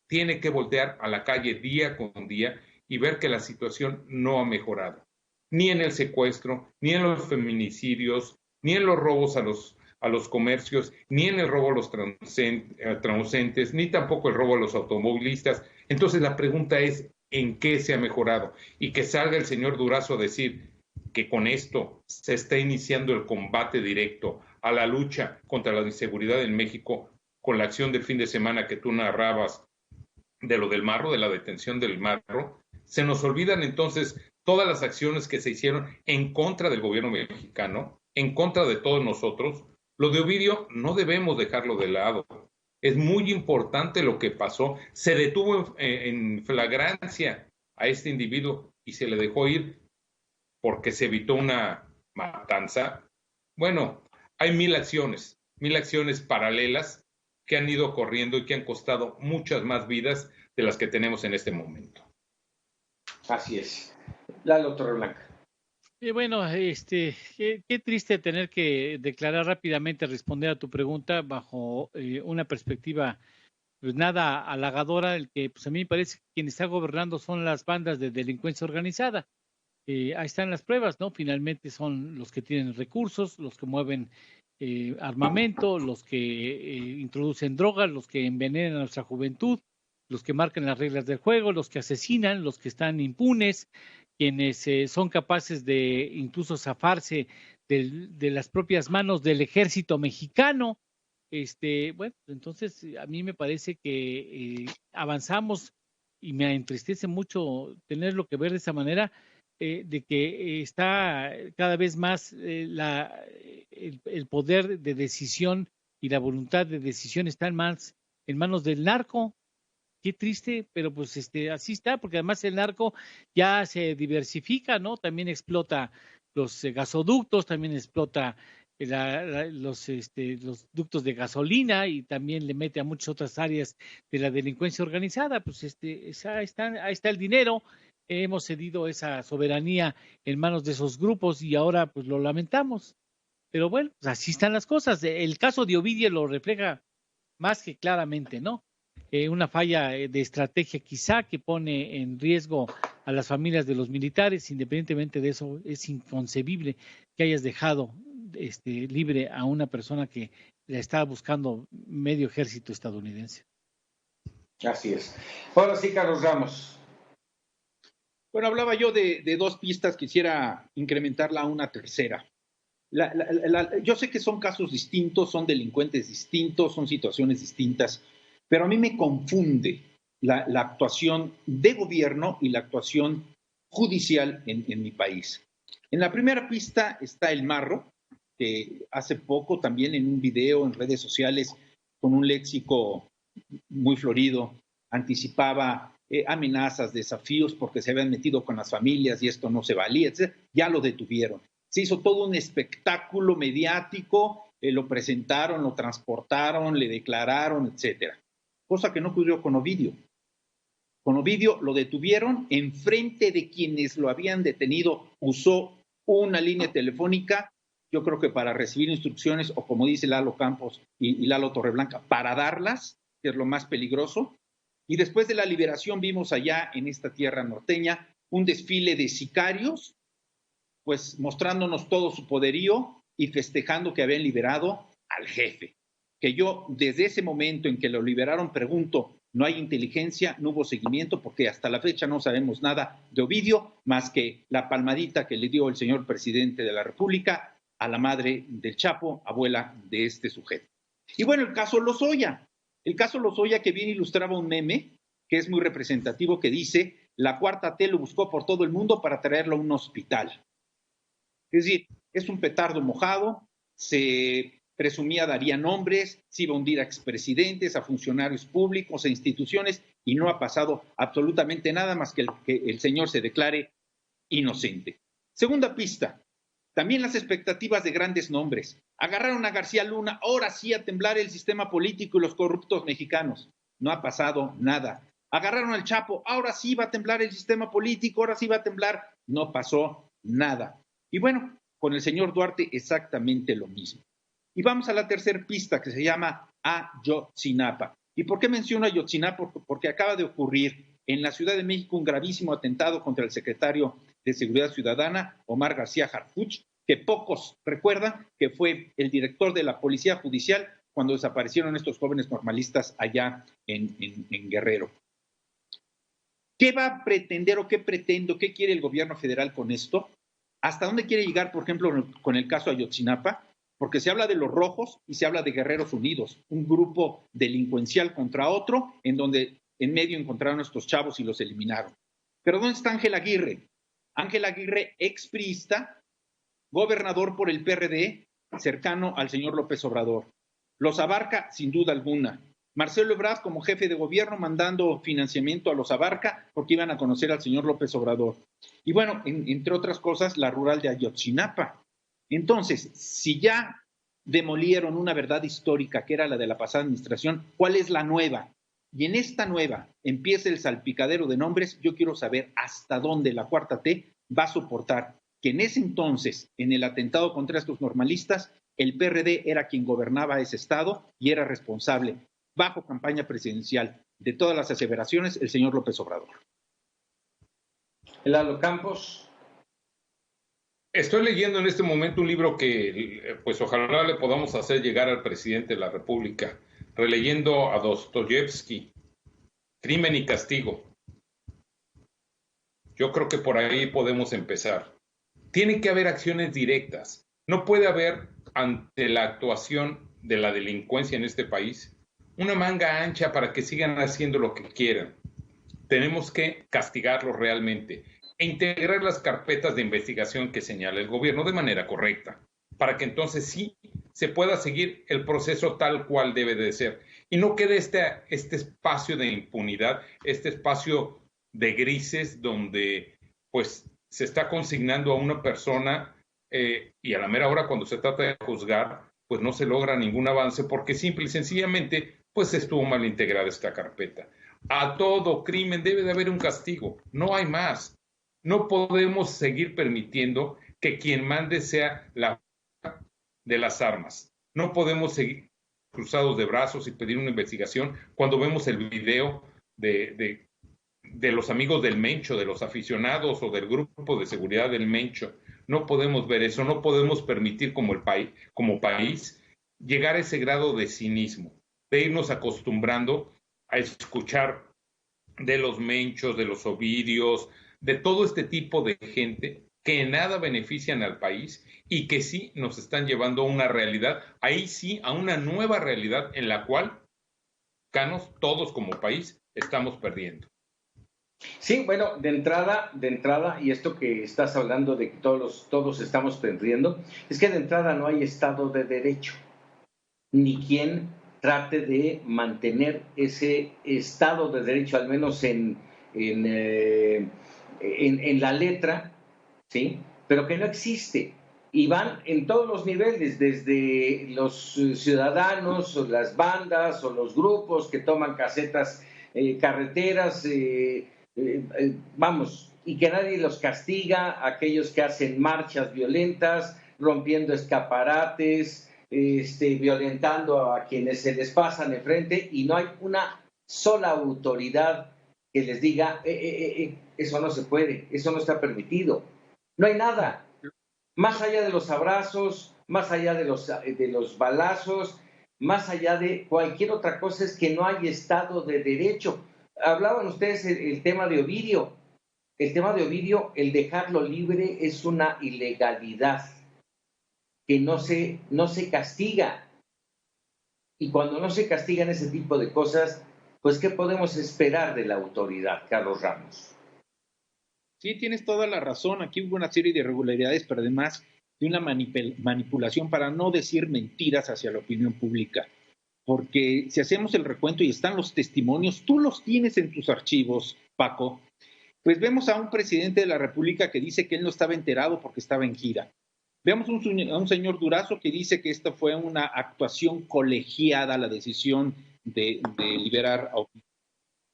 tiene que voltear a la calle día con día y ver que la situación no ha mejorado. Ni en el secuestro, ni en los feminicidios, ni en los robos a los comercios, ni en el robo a los transeúntes, ni tampoco el robo a los automovilistas. Entonces la pregunta es, ¿en qué se ha mejorado? Y que salga el señor Durazo a decir que con esto se está iniciando el combate directo a la lucha contra la inseguridad en México, con la acción del fin de semana que tú narrabas de lo del Marro, de la detención del Marro. Se nos olvidan entonces todas las acciones que se hicieron en contra del gobierno mexicano, en contra de todos nosotros. Lo de Ovidio no debemos dejarlo de lado. Es muy importante lo que pasó. Se detuvo en flagrancia a este individuo y se le dejó ir porque se evitó una matanza. Bueno, hay mil acciones paralelas que han ido corriendo y que han costado muchas más vidas de las que tenemos en este momento. Así es. Lalo Torreblanca. Bueno, qué triste tener que declarar rápidamente, responder a tu pregunta bajo una perspectiva pues nada halagadora, el que pues a mí me parece que quien está gobernando son las bandas de delincuencia organizada. Ahí están las pruebas, ¿no? Finalmente son los que tienen recursos, los que mueven armamento, los que introducen drogas, los que envenenan a nuestra juventud, los que marcan las reglas del juego, los que asesinan, los que están impunes, quienes son capaces de incluso zafarse de las propias manos del ejército mexicano. Bueno, entonces a mí me parece que avanzamos y me entristece mucho tenerlo que ver de esa manera, de que está cada vez más el poder de decisión y la voluntad de decisión está en manos del narco. Qué triste, pero pues así está, porque además el narco ya se diversifica, ¿no? También explota los gasoductos, también explota los ductos de gasolina y también le mete a muchas otras áreas de la delincuencia organizada. Pues ahí está el dinero. Hemos cedido esa soberanía en manos de esos grupos y ahora pues lo lamentamos. Pero bueno, pues así están las cosas. El caso de Ovidio lo refleja más que claramente, ¿no? Una falla de estrategia quizá que pone en riesgo a las familias de los militares. Independientemente de eso, es inconcebible que hayas dejado libre a una persona que la está buscando medio ejército estadounidense. Así es. Ahora sí, Carlos Ramos. Bueno, hablaba yo de dos pistas, quisiera incrementarla a una tercera. Yo sé que son casos distintos, son delincuentes distintos, son situaciones distintas, pero a mí me confunde la actuación de gobierno y la actuación judicial en mi país. En la primera pista está el Marro, que hace poco también en un video en redes sociales con un léxico muy florido anticipaba amenazas, desafíos porque se habían metido con las familias y esto no se valía, etc. Ya lo detuvieron. Se hizo todo un espectáculo mediático, lo presentaron, lo transportaron, le declararon, etcétera. Cosa que no ocurrió con Ovidio. Con Ovidio lo detuvieron enfrente de quienes lo habían detenido, usó una línea telefónica, yo creo que para recibir instrucciones, o como dice Lalo Campos y Lalo Torreblanca, para darlas, que es lo más peligroso. Y después de la liberación vimos allá en esta tierra norteña un desfile de sicarios, pues mostrándonos todo su poderío y festejando que habían liberado al jefe. Que yo desde ese momento en que lo liberaron pregunto, no hay inteligencia, no hubo seguimiento, porque hasta la fecha no sabemos nada de Ovidio, más que la palmadita que le dio el señor presidente de la República a la madre del Chapo, abuela de este sujeto. Y bueno, el caso Lozoya que bien ilustraba un meme, que es muy representativo, que dice, la cuarta T lo buscó por todo el mundo para traerlo a un hospital. Es decir, es un petardo mojado, se presumía daría nombres, se iba a hundir a expresidentes, a funcionarios públicos, a instituciones, y no ha pasado absolutamente nada más que el señor se declare inocente. Segunda pista, también las expectativas de grandes nombres. Agarraron a García Luna, ahora sí a temblar el sistema político y los corruptos mexicanos. No ha pasado nada. Agarraron al Chapo, ahora sí va a temblar el sistema político, ahora sí va a temblar. No pasó nada. Y bueno, con el señor Duarte exactamente lo mismo. Y vamos a la tercera pista, que se llama Ayotzinapa. ¿Y por qué menciono Ayotzinapa? Porque acaba de ocurrir en la Ciudad de México un gravísimo atentado contra el secretario de Seguridad Ciudadana, Omar García Harfuch, que pocos recuerdan que fue el director de la Policía Judicial cuando desaparecieron estos jóvenes normalistas allá en Guerrero. ¿Qué va a pretender o qué quiere el gobierno federal con esto? ¿Hasta dónde quiere llegar, por ejemplo, con el caso Ayotzinapa? Porque se habla de los rojos y se habla de Guerreros Unidos, un grupo delincuencial contra otro, en donde en medio encontraron a estos chavos y los eliminaron. Pero ¿dónde está Ángel Aguirre? Ángel Aguirre, expriista, gobernador por el PRD, cercano al señor López Obrador. Los Abarca, sin duda alguna. Marcelo Ebrard como jefe de gobierno mandando financiamiento a los Abarca porque iban a conocer al señor López Obrador. Y bueno, entre otras cosas, la rural de Ayotzinapa. Entonces, si ya demolieron una verdad histórica que era la de la pasada administración, ¿cuál es la nueva? Y en esta nueva empieza el salpicadero de nombres. Yo quiero saber hasta dónde la cuarta T va a soportar que en ese entonces, en el atentado contra estos normalistas, el PRD era quien gobernaba ese estado y era responsable, bajo campaña presidencial, de todas las aseveraciones, el señor López Obrador. Lalo Campos. Estoy leyendo en este momento un libro que, pues ojalá le podamos hacer llegar al presidente de la República, releyendo a Dostoyevsky, Crimen y Castigo. Yo creo que por ahí podemos empezar. Tiene que haber acciones directas. No puede haber, ante la actuación de la delincuencia en este país, una manga ancha para que sigan haciendo lo que quieran. Tenemos que castigarlos realmente e integrar las carpetas de investigación que señala el gobierno de manera correcta, para que entonces sí se pueda seguir el proceso tal cual debe de ser. Y no quede este espacio de impunidad, este espacio de grises donde pues se está consignando a una persona y a la mera hora cuando se trata de juzgar, pues no se logra ningún avance porque simple y sencillamente pues estuvo mal integrada esta carpeta. A todo crimen debe de haber un castigo, no hay más. No podemos seguir permitiendo que quien mande sea la de las armas. No podemos seguir cruzados de brazos y pedir una investigación cuando vemos el video de los amigos del Mencho, de los aficionados o del grupo de seguridad del Mencho. No podemos ver eso, no podemos permitir como país llegar a ese grado de cinismo, de irnos acostumbrando a escuchar de los Menchos, de los Ovidios, de todo este tipo de gente que en nada benefician al país y que sí nos están llevando a una realidad, ahí sí, a una nueva realidad en la cual, canos, todos como país, estamos perdiendo. Sí, bueno, de entrada, y esto que estás hablando de que todos estamos perdiendo, es que de entrada no hay Estado de Derecho, ni quien trate de mantener ese Estado de Derecho, al menos en la letra, ¿sí? Pero que no existe. Y van en todos los niveles, desde los ciudadanos, o las bandas, o los grupos que toman casetas, carreteras, vamos, y que nadie los castiga, aquellos que hacen marchas violentas, rompiendo escaparates, violentando a quienes se les pasan enfrente, y no hay una sola autoridad que les diga, eso no se puede, eso no está permitido. No hay nada. Más allá de los abrazos, más allá de los balazos, más allá de cualquier otra cosa, es que no hay Estado de Derecho. Hablaban ustedes el tema de Ovidio. El tema de Ovidio, el dejarlo libre es una ilegalidad que no se castiga. Y cuando no se castigan ese tipo de cosas, pues ¿qué podemos esperar de la autoridad, Carlos Ramos? Sí, tienes toda la razón. Aquí hubo una serie de irregularidades, pero además de una manipulación para no decir mentiras hacia la opinión pública. Porque si hacemos el recuento y están los testimonios, tú los tienes en tus archivos, Paco, pues vemos a un presidente de la República que dice que él no estaba enterado porque estaba en gira. Vemos a un señor Durazo que dice que esta fue una actuación colegiada, la decisión de liberar a Ovidio.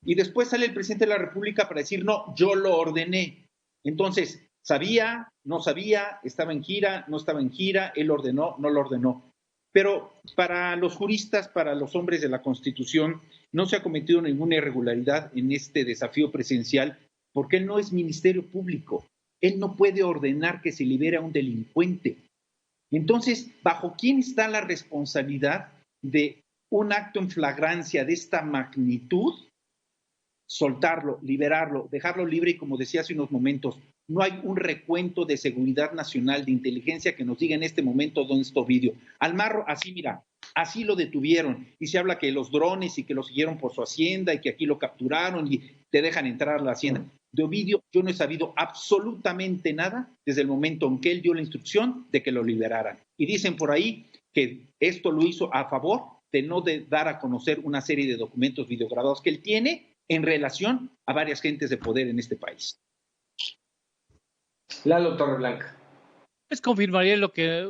Y después sale el presidente de la República para decir, no, yo lo ordené. Entonces, sabía, no sabía, estaba en gira, no estaba en gira, él ordenó, no lo ordenó. Pero para los juristas, para los hombres de la Constitución, no se ha cometido ninguna irregularidad en este desafío presidencial porque él no es Ministerio Público. Él no puede ordenar que se libere a un delincuente. Entonces, ¿bajo quién está la responsabilidad de un acto en flagrancia de esta magnitud? Soltarlo, liberarlo, dejarlo libre y como decía hace unos momentos, no hay un recuento de seguridad nacional, de inteligencia que nos diga en este momento dónde está Ovidio. Al Marro, así mira, así lo detuvieron y se habla que los drones y que lo siguieron por su hacienda y que aquí lo capturaron y te dejan entrar a la hacienda. De Ovidio yo no he sabido absolutamente nada desde el momento en que él dio la instrucción de que lo liberaran. Y dicen por ahí que esto lo hizo a favor de no dar a conocer una serie de documentos videograbados que él tiene en relación a varias gentes de poder en este país. Lalo Torreblanca. Pues confirmaría lo que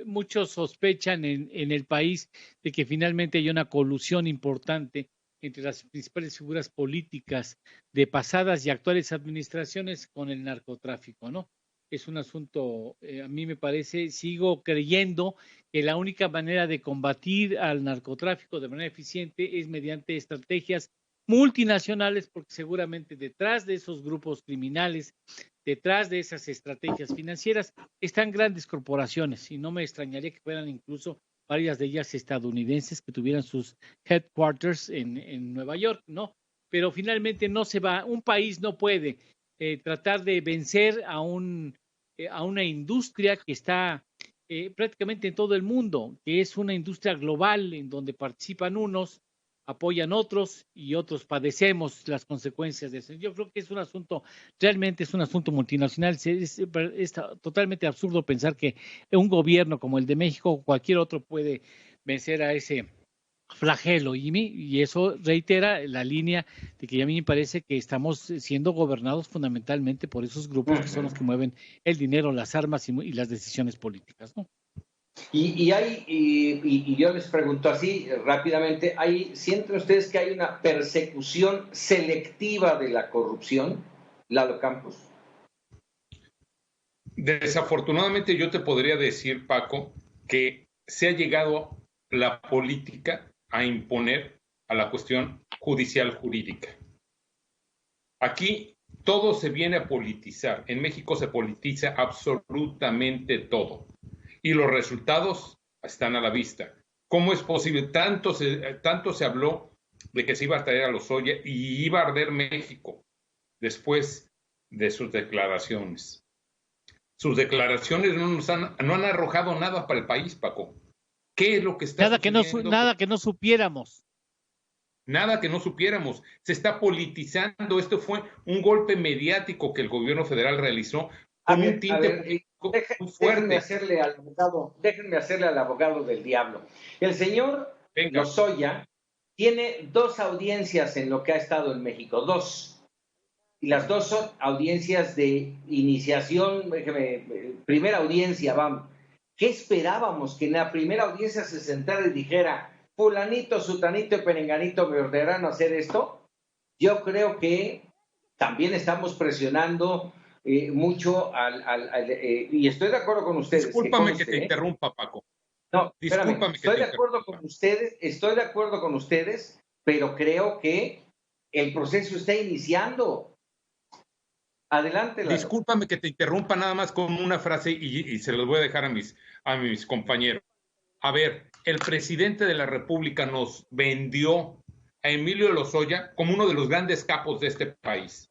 muchos sospechan en el país, de que finalmente hay una colusión importante entre las principales figuras políticas de pasadas y actuales administraciones con el narcotráfico, ¿no? Es un asunto, a mí me parece, sigo creyendo que la única manera de combatir al narcotráfico de manera eficiente es mediante estrategias multinacionales, porque seguramente detrás de esos grupos criminales, detrás de esas estrategias financieras, están grandes corporaciones, y no me extrañaría que fueran incluso varias de ellas estadounidenses que tuvieran sus headquarters en Nueva York, ¿no? Pero finalmente no se va, un país no puede tratar de vencer a una industria que está prácticamente en todo el mundo, que es una industria global en donde participan unos, apoyan otros y otros padecemos las consecuencias de eso. Yo creo que es un asunto, realmente es un asunto multinacional. Es totalmente absurdo pensar que un gobierno como el de México o cualquier otro puede vencer a ese flagelo, y eso reitera la línea de que a mí me parece que estamos siendo gobernados fundamentalmente por esos grupos que son los que mueven el dinero, las armas y las decisiones políticas, ¿no? Y yo les pregunto así rápidamente, ¿sienten ustedes que hay una persecución selectiva de la corrupción, Lalo Campos? Desafortunadamente yo te podría decir, Paco, que se ha llegado la política a imponer a la cuestión judicial jurídica. Aquí todo se viene a politizar. En México se politiza absolutamente todo. Y los resultados están a la vista. ¿Cómo es posible? Tanto se habló de que se iba a traer a Lozoya y iba a arder México después de sus declaraciones. Sus declaraciones no han arrojado nada para el país, Paco. ¿Qué es lo que está sucediendo? Nada que no supiéramos. Nada que no supiéramos. Se está politizando. Esto fue un golpe mediático que el gobierno federal realizó con un tinte muy fuerte. Déjenme hacerle al abogado del diablo. El señor Lozoya tiene 2 audiencias en lo que ha estado en México. 2. Y las 2 son audiencias de iniciación, primera audiencia, vamos. ¿Qué esperábamos? Que en la primera audiencia se sentara y dijera, fulanito, sutanito y perenganito me ordenarán hacer esto. Yo creo que también estamos presionando mucho y estoy de acuerdo con ustedes. Discúlpame que te interrumpa, Paco. No, espérame, estoy de acuerdo con ustedes, pero creo que el proceso está iniciando. Adelante, Lalo. Discúlpame que te interrumpa nada más con una frase y se los voy a dejar a mis compañeros. A ver, el presidente de la República nos vendió a Emilio Lozoya como uno de los grandes capos de este país.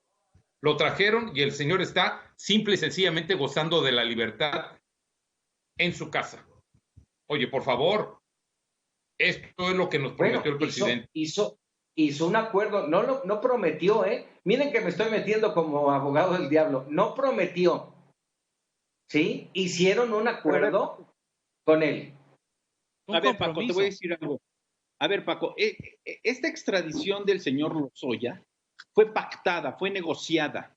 Lo trajeron y el señor está simple y sencillamente gozando de la libertad en su casa. Oye, por favor, esto es lo que nos prometió el presidente. Hizo un acuerdo, no prometió, Miren que me estoy metiendo como abogado del diablo, no prometió, ¿sí? Hicieron un acuerdo con él. A ver, Paco, te voy a decir algo. A ver, Paco, esta extradición del señor Lozoya fue pactada, fue negociada.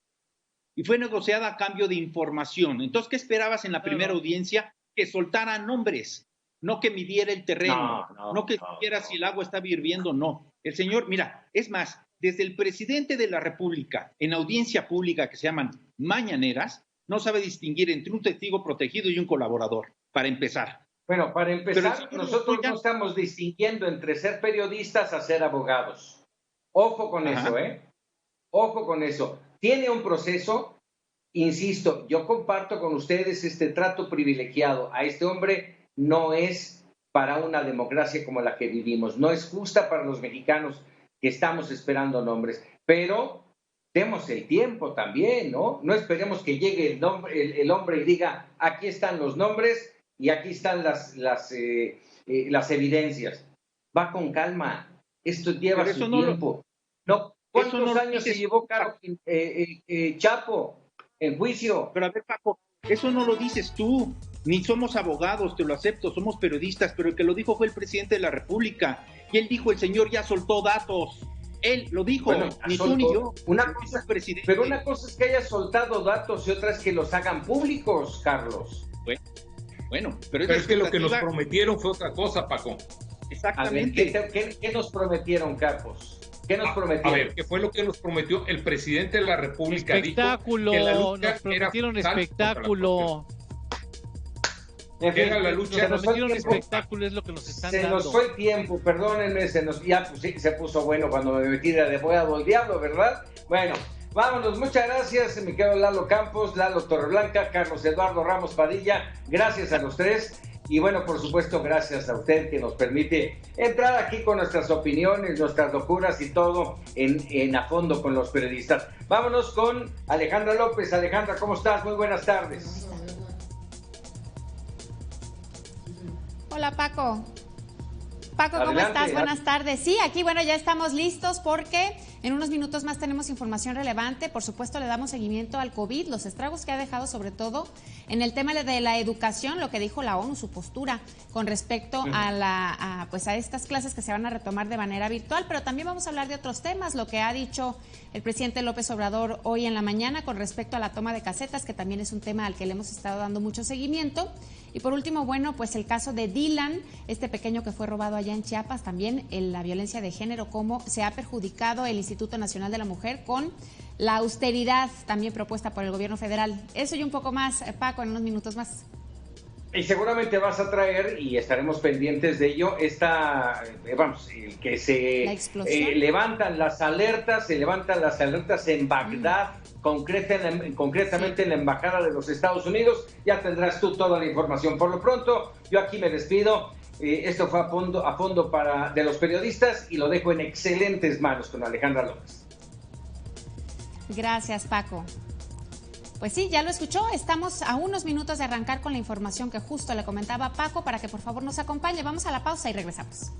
Y fue negociada a cambio de información. Entonces, ¿qué esperabas en la primera audiencia? Que soltara nombres, no que midiera el terreno, no que supiera si el agua estaba hirviendo o no. El señor, mira, es más, desde el presidente de la República, en audiencia pública que se llaman mañaneras, no sabe distinguir entre un testigo protegido y un colaborador, para empezar. Bueno, para empezar, nosotros no estamos distinguiendo entre ser periodistas a ser abogados. Ojo con eso, Ojo con eso. Tiene un proceso, insisto, yo comparto con ustedes este trato privilegiado. A este hombre no es para una democracia como la que vivimos. No es justa para los mexicanos que estamos esperando nombres. Pero demos el tiempo también, ¿no? No esperemos que llegue el hombre y diga, aquí están los nombres y aquí están las evidencias. Va con calma. Esto lleva su tiempo. ¿Cuántos años se llevó Chapo en juicio? Pero a ver, Paco, eso no lo dices tú. Ni somos abogados, te lo acepto, somos periodistas, pero el que lo dijo fue el presidente de la República. Y él dijo, el señor ya soltó datos. Él lo dijo, bueno, ni tú ni yo. Pero una cosa es que haya soltado datos y otra es que los hagan públicos, Carlos. Bueno, pero es que lo que nos prometieron fue otra cosa, Paco. Exactamente. A ver, ¿qué nos prometieron, Carlos? ¿Qué nos prometieron? A ver, ¿qué fue lo que nos prometió el presidente de la República? Espectáculo, dijo que la lucha nos prometieron espectáculo. Era la lucha. Nos prometieron espectáculo, es lo que nos están dando. Se nos fue el tiempo, perdónenme, se puso bueno cuando me metí de abogado del diablo, ¿verdad? Bueno, vámonos, muchas gracias, mi querido Lalo Campos, Lalo Torreblanca, Carlos Eduardo Ramos Padilla, gracias a los tres. Y bueno, por supuesto, gracias a usted que nos permite entrar aquí con nuestras opiniones, nuestras locuras y todo en a fondo con los periodistas. Vámonos con Alejandra López. Alejandra, ¿cómo estás? Muy buenas tardes. Hola, Paco. Paco, ¿cómo estás? Buenas tardes. Sí, aquí, bueno, ya estamos listos porque en unos minutos más tenemos información relevante. Por supuesto, le damos seguimiento al COVID, los estragos que ha dejado, sobre todo en el tema de la educación, lo que dijo la ONU, su postura con respecto a estas clases que se van a retomar de manera virtual, pero también vamos a hablar de otros temas, lo que ha dicho el presidente López Obrador hoy en la mañana con respecto a la toma de casetas, que también es un tema al que le hemos estado dando mucho seguimiento. Y por último, bueno, pues el caso de Dylan, este pequeño que fue robado allá en Chiapas, también en la violencia de género, cómo se ha perjudicado el Instituto Nacional de la Mujer con la austeridad también propuesta por el gobierno federal. Eso y un poco más, Paco, en unos minutos más. Y seguramente vas a traer, y estaremos pendientes de ello, el que se levantan las alertas en Bagdad, concretamente en la Embajada de los Estados Unidos. Ya tendrás tú toda la información. Por lo pronto, yo aquí me despido. Esto fue a fondo de los periodistas y lo dejo en excelentes manos con Alejandra López. Gracias, Paco. Pues sí, ya lo escuchó, estamos a unos minutos de arrancar con la información que justo le comentaba Paco para que por favor nos acompañe. Vamos a la pausa y regresamos.